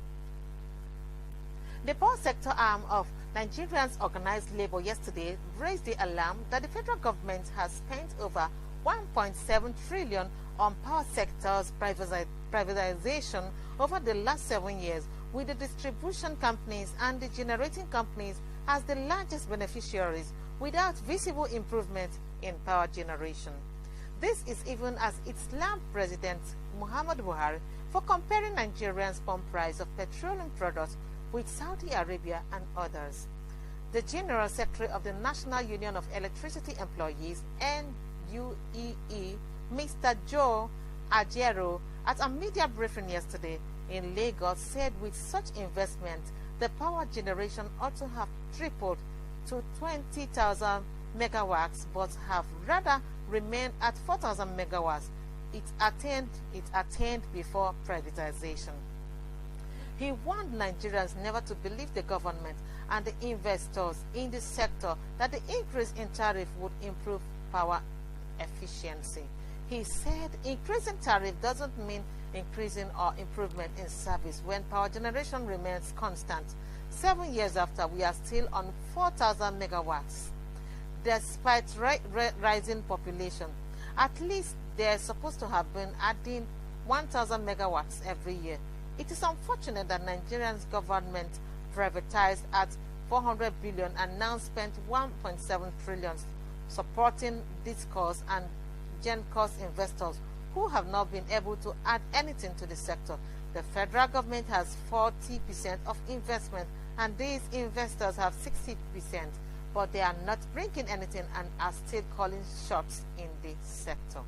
The power sector arm of Nigerians Organized Labour yesterday raised the alarm that the federal government has spent over 1.7 trillion on power sector's privatization over the last 7 years, with the distribution companies and the generating companies as the largest beneficiaries, without visible improvement in power generation. This is even as it slammed President Muhammadu Buhari for comparing Nigerians' pump price of petroleum products with Saudi Arabia and others. The General Secretary of the National Union of Electricity Employees, NUEE, Mr. Joe Ajero, at a media briefing yesterday in Lagos, said with such investment, the power generation ought to have tripled to 20,000 megawatts, but have rather remained at 4,000 megawatts it attained before privatization. He warned Nigerians never to believe the government and the investors in the sector that the increase in tariff would improve power efficiency. He said increasing tariff doesn't mean increasing or improvement in service when power generation remains constant. 7 years after, we are still on 4,000 megawatts. Despite rising population, at least they're supposed to have been adding 1,000 megawatts every year. It is unfortunate that Nigeria's government privatized at 400 billion and now spent 1.7 trillion supporting this cause and gen-cost investors who have not been able to add anything to the sector. The federal government has 40% of investment and these investors have 60%, but they are not bringing anything and are still calling shots in the sector.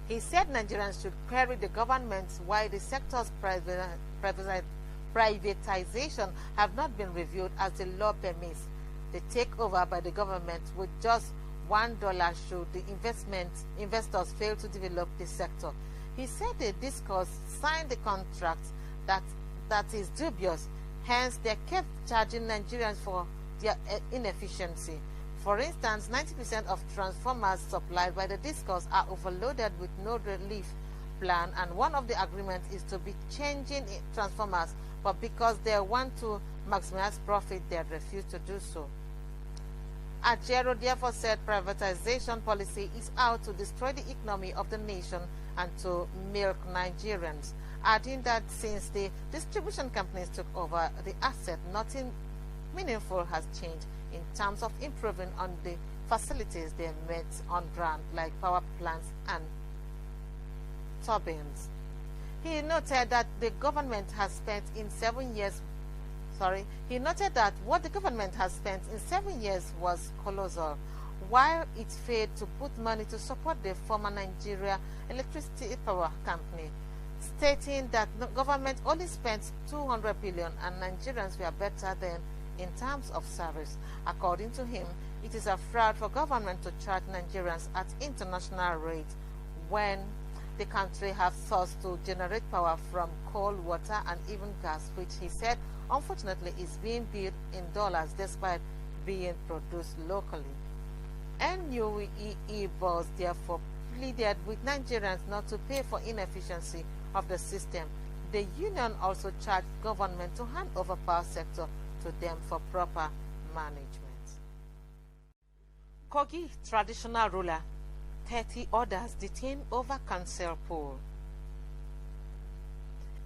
He said Nigerians should query the government why the sector's privatization have not been reviewed as the law permits. The takeover by the government with just $1 should the investors fail to develop the sector. He said the discos signed the contract that is dubious, hence they kept charging Nigerians for their inefficiency. For instance, 90% of transformers supplied by the discos are overloaded with no relief plan, and one of the agreements is to be changing transformers, but because they want to maximize profit, they refuse to do so. Ajero therefore said privatization policy is out to destroy the economy of the nation and to milk Nigerians, adding that since the distribution companies took over the asset, nothing meaningful has changed in terms of improving on the facilities they met on ground, like power plants and turbines. He noted that the government has spent in 7 years He noted that what the government has spent in 7 years was colossal, while it failed to put money to support the former Nigeria Electricity Power Company, stating that the government only spent 200 billion and Nigerians were better than in terms of service. According to him, it is a fraud for government to charge Nigerians at international rates when the country has sourced to generate power from coal, water, and even gas, which he said unfortunately is being billed in dollars despite being produced locally. NUEE boss therefore pleaded with Nigerians not to pay for inefficiency of the system. The union also charged government to hand over power sector to them for proper management. Kogi traditional ruler, 30 others detained over council poll.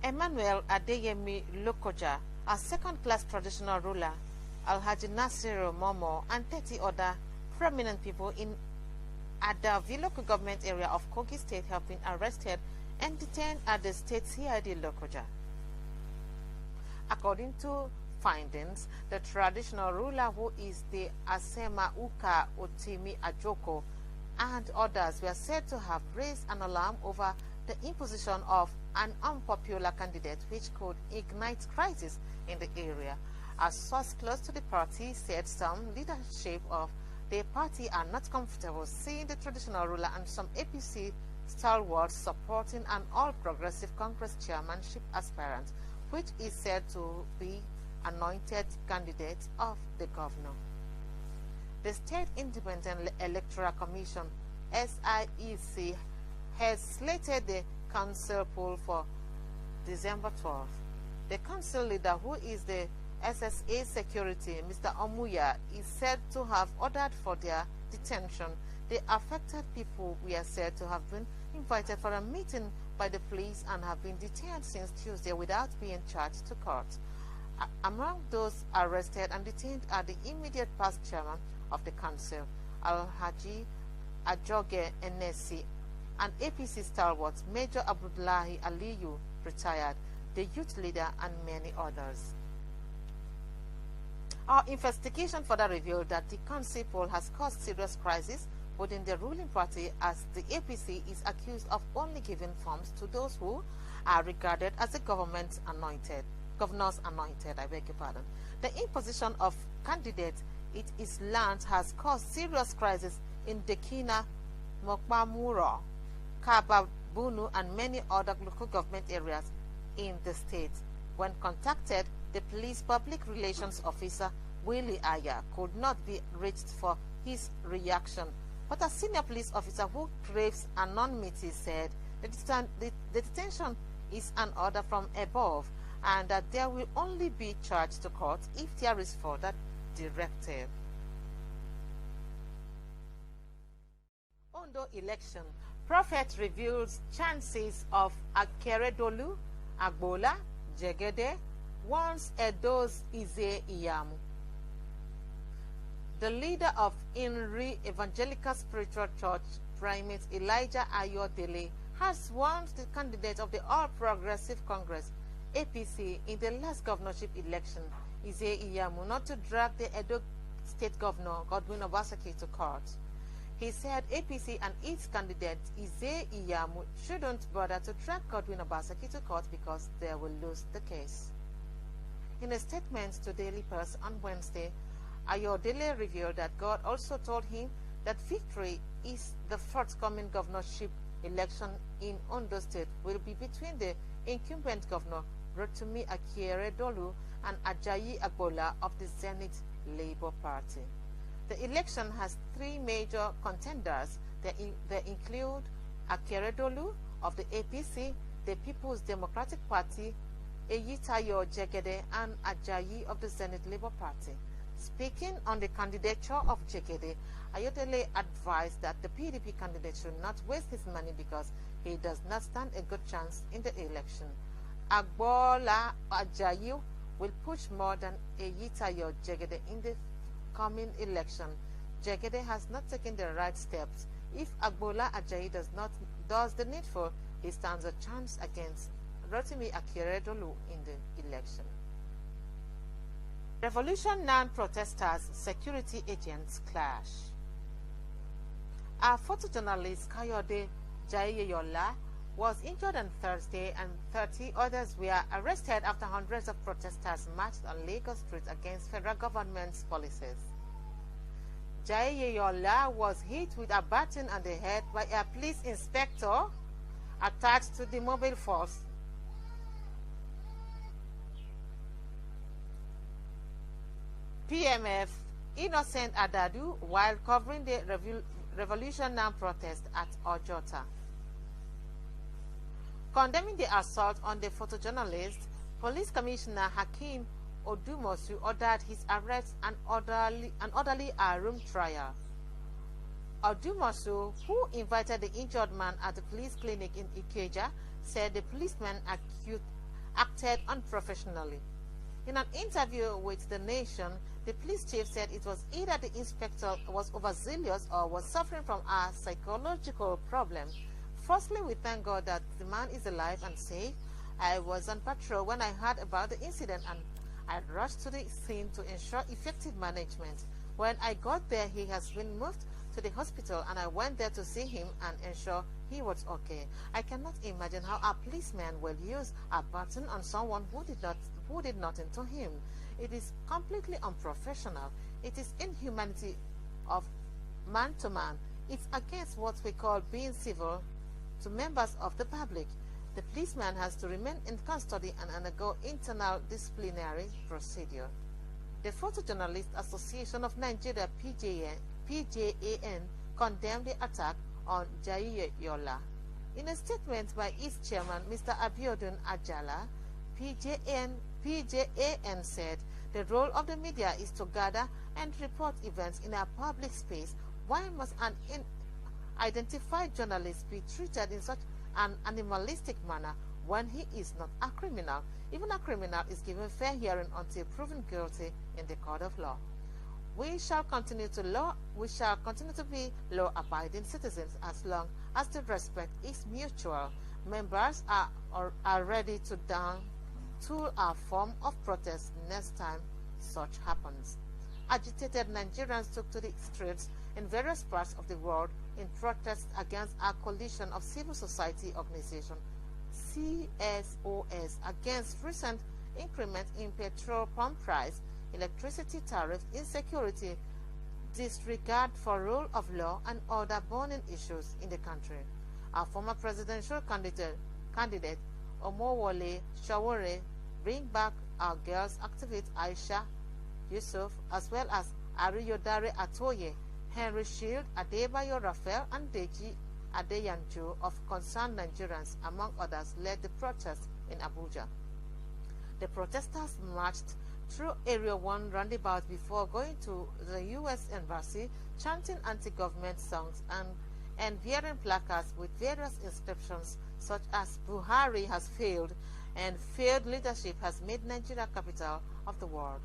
Emmanuel Adeyemi Lokoja, a second-class traditional ruler, Alhaji Nasiru Momo, and 30 other prominent people in Adavi local government area of Kogi State have been arrested and detained at the state CID Lokoja. According to findings, the traditional ruler, who is the Asema Uka Otimi Ajoko, and others were said to have raised an alarm over the imposition of an unpopular candidate which could ignite crisis in the area. A source close to the party said some leadership of the party are not comfortable seeing the traditional ruler and some APC stalwarts supporting an all-progressive Congress chairmanship aspirant, which is said to be anointed candidate of the governor. The State Independent Electoral Commission, SIEC, has slated the council poll for December 12th. The council leader, who is the SSA Security, Mr. Omuya, is said to have ordered for their detention. The affected people were said to have been invited for a meeting by the police and have been detained since Tuesday without being charged to court. Among those arrested and detained are the immediate past chairman of the council, Alhaji Ajoge Enesi, and APC stalwart Major Abdullahi Aliyu, retired, the youth leader, and many others. Our investigation further revealed that the council poll has caused serious crisis within the ruling party, as the APC is accused of only giving forms to those who are regarded as the governor's anointed. I beg your pardon. The imposition of candidates it is learned has caused serious crisis in Dekina, Mokpamuro, Kababunu, and many other local government areas in the state. When contacted, the police public relations officer, Willie Aya, could not be reached for his reaction. But a senior police officer who craves anonymity said the detention is an order from above and that there will only be charged to court if there is further directive. Ondo election. Prophet reveals chances of Akeredolu, Agbola, Jegede, warns Edo's Ize Iyamu. The leader of Inri Evangelical Spiritual Church, Primate Elijah Ayodele, has warned the candidate of the All Progressive Congress, APC, in the last governorship election, Ize Iyamu, not to drag the Edo State Governor, Godwin Obaseki, to court. He said APC and its candidate, Ize Iyamu, shouldn't bother to drag Godwin Obaseki to court because they will lose the case. In a statement to Daily Press on Wednesday, Ayodele revealed that God also told him that victory is the forthcoming governorship election in Ondo State will be between the incumbent governor Rotimi Akeredolu and Ajayi Agbola of the Zenith Labour Party. The election has three major contenders. They include Akeredolu of the APC, the People's Democratic Party, Eyitayo Jegede, and Ajayi of the Zenith Labour Party. Speaking on the candidature of Jegede, Ayodele advised that the PDP candidate should not waste his money because he does not stand a good chance in the election. Agbola Ajayi will push more than Eyitayo Jegede in the coming election. Jegede has not taken the right steps. If Agbola Ajayi does the needful, he stands a chance against Rotimi Akeredolu in the election. Revolution Now protesters, security agents clash. Our photojournalist Kayode Jayeyola was injured on Thursday and 30 others were arrested after hundreds of protesters marched on Lagos Street against federal government's policies. Jayeyola was hit with a baton on the head by a police inspector attached to the mobile force. PMF Innocent Adadu while covering the Revolution Now protest at Ojota. Condemning the assault on the photojournalist, Police Commissioner Hakeem Odumosu ordered his arrest and orderly room trial. Odumosu, who invited the injured man at the police clinic in Ikeja, said the policeman acted unprofessionally. In an interview with The Nation, the police chief said it was either the inspector was overzealous or was suffering from a psychological problem. Firstly, we thank God that the man is alive and safe. I was on patrol when I heard about the incident and I rushed to the scene to ensure effective management. When I got there, he has been moved to the hospital and I went there to see him and ensure he was okay. I cannot imagine how a policeman will use a baton on someone who did nothing to him. It is completely unprofessional. It is inhumanity of man to man. It's against what we call being civil to members of the public. The policeman has to remain in custody and undergo internal disciplinary procedure. The Photojournalist Association of Nigeria, PJAN, condemned the attack on Jayeyola. In a statement by its chairman, Mr. Abiodun Ajala, PJAN said the role of the media is to gather and report events in a public space. Why must an identified journalist be treated in such an animalistic manner when he is not a criminal? Even a criminal is given fair hearing until proven guilty in the court of law. We shall continue to be law-abiding citizens as long as the respect is mutual. Members are ready to a form of protest next time such happens. Agitated Nigerians took to the streets in various parts of the world in protest against a coalition of civil society organizations, CSOS, against recent increment in petrol pump price, electricity tariff, insecurity, disregard for rule of law, and other burning issues in the country. Our former presidential candidate Omowole Sowore, Bring Back Our Girls activist Aisha Yusuf, as well as Ariyodare Atoye, Henry Shield, Adebayo Raphael, and Deji Adeyanju of Concerned Nigerians, among others, led the protest in Abuja. The protesters marched through Area 1 roundabout before going to the U.S. Embassy, chanting anti-government songs and bearing placards with various inscriptions such as Buhari has failed and failed leadership has made Nigeria capital of the world.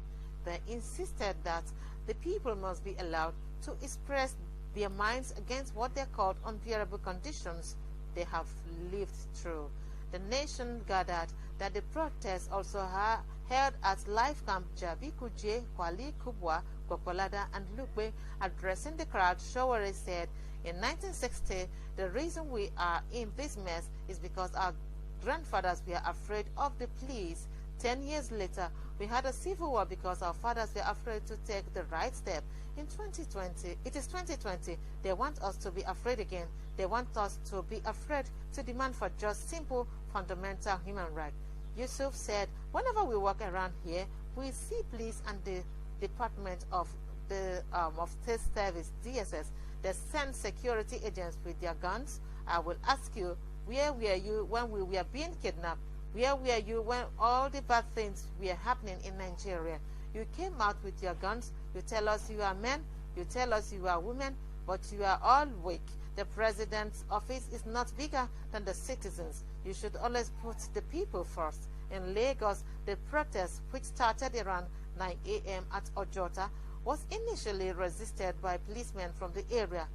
They insisted that the people must be allowed to express their minds against what they called unbearable conditions they have lived through. The nation gathered that the protests also held at Life Camp Jabi Kuje, Kwali Kubwa, Kokolada, and Lukwe. Addressing the crowd, Sowore said, in 1960, the reason we are in this mess is because our grandfathers were afraid of the police. 10 years later, we had a civil war because our fathers were afraid to take the right step. In 2020, it is 2020, they want us to be afraid again. They want us to be afraid to demand for just simple, fundamental human rights. Yusuf said, whenever we walk around here, we see police and the Department of State Service, DSS. They send security agents with their guns. I will ask you, where were you when we were being kidnapped? Where were you when all the bad things were happening in Nigeria? You came out with your guns. You tell us you are men. You tell us you are women. But you are all weak. The president's office is not bigger than the citizens. You should always put the people first. In Lagos, the protest, which started around 9 a.m. at Ojota, was initially resisted by policemen from the area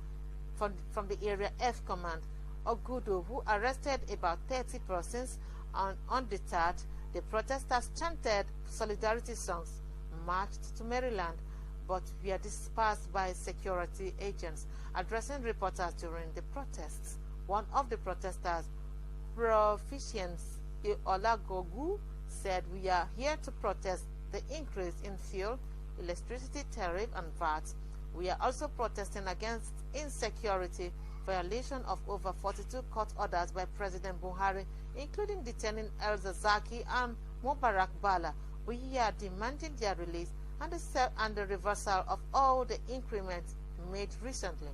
F Command, Ogudu, who arrested about 30 persons. Undeterred, the protesters chanted solidarity songs, marched to Maryland, but were dispersed by security agents. Addressing reporters during the protests, one of the protesters, Proficience Olagogu, said, "We are here to protest the increase in fuel, electricity tariff and VAT. We are also protesting against insecurity, violation of over 42 court orders by President Buhari, including detaining El Zazaki and Mubarak Bala. We are demanding their release and the reversal of all the increments made recently."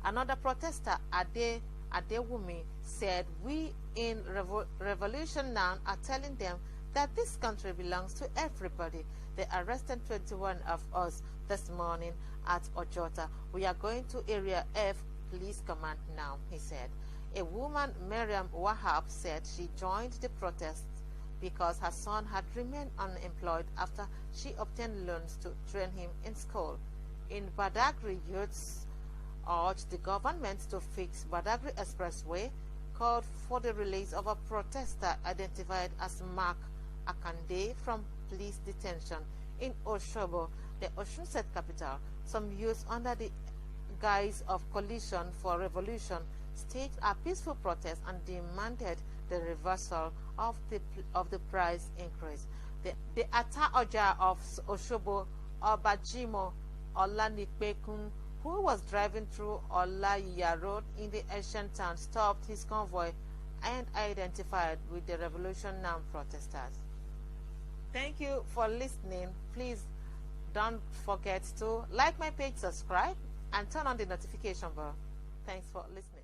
Another protester, Adewumi, said, "We in Revolution Now are telling them that this country belongs to everybody. They arrested 21 of us this morning at Ojota. We are going to Area F Police Command now," he said. A woman, Mariam Wahab, said she joined the protests because her son had remained unemployed after she obtained loans to train him in school. In Badagry, youths urged the government to fix Badagry Expressway, called for the release of a protester identified as Mark Akande from police detention. In Oshobo, the Osun State capital, some youths under the guise of Coalition for Revolution staged a peaceful protest and demanded the reversal of the price increase. The Ataoja of Oshobo, Obajimo Olanipekun, who was driving through Olaiya Road in the ancient town, stopped his convoy and identified with the Revolution Now protesters. Thank you for listening. Please don't forget to like my page, subscribe, and turn on the notification bell. Thanks for listening.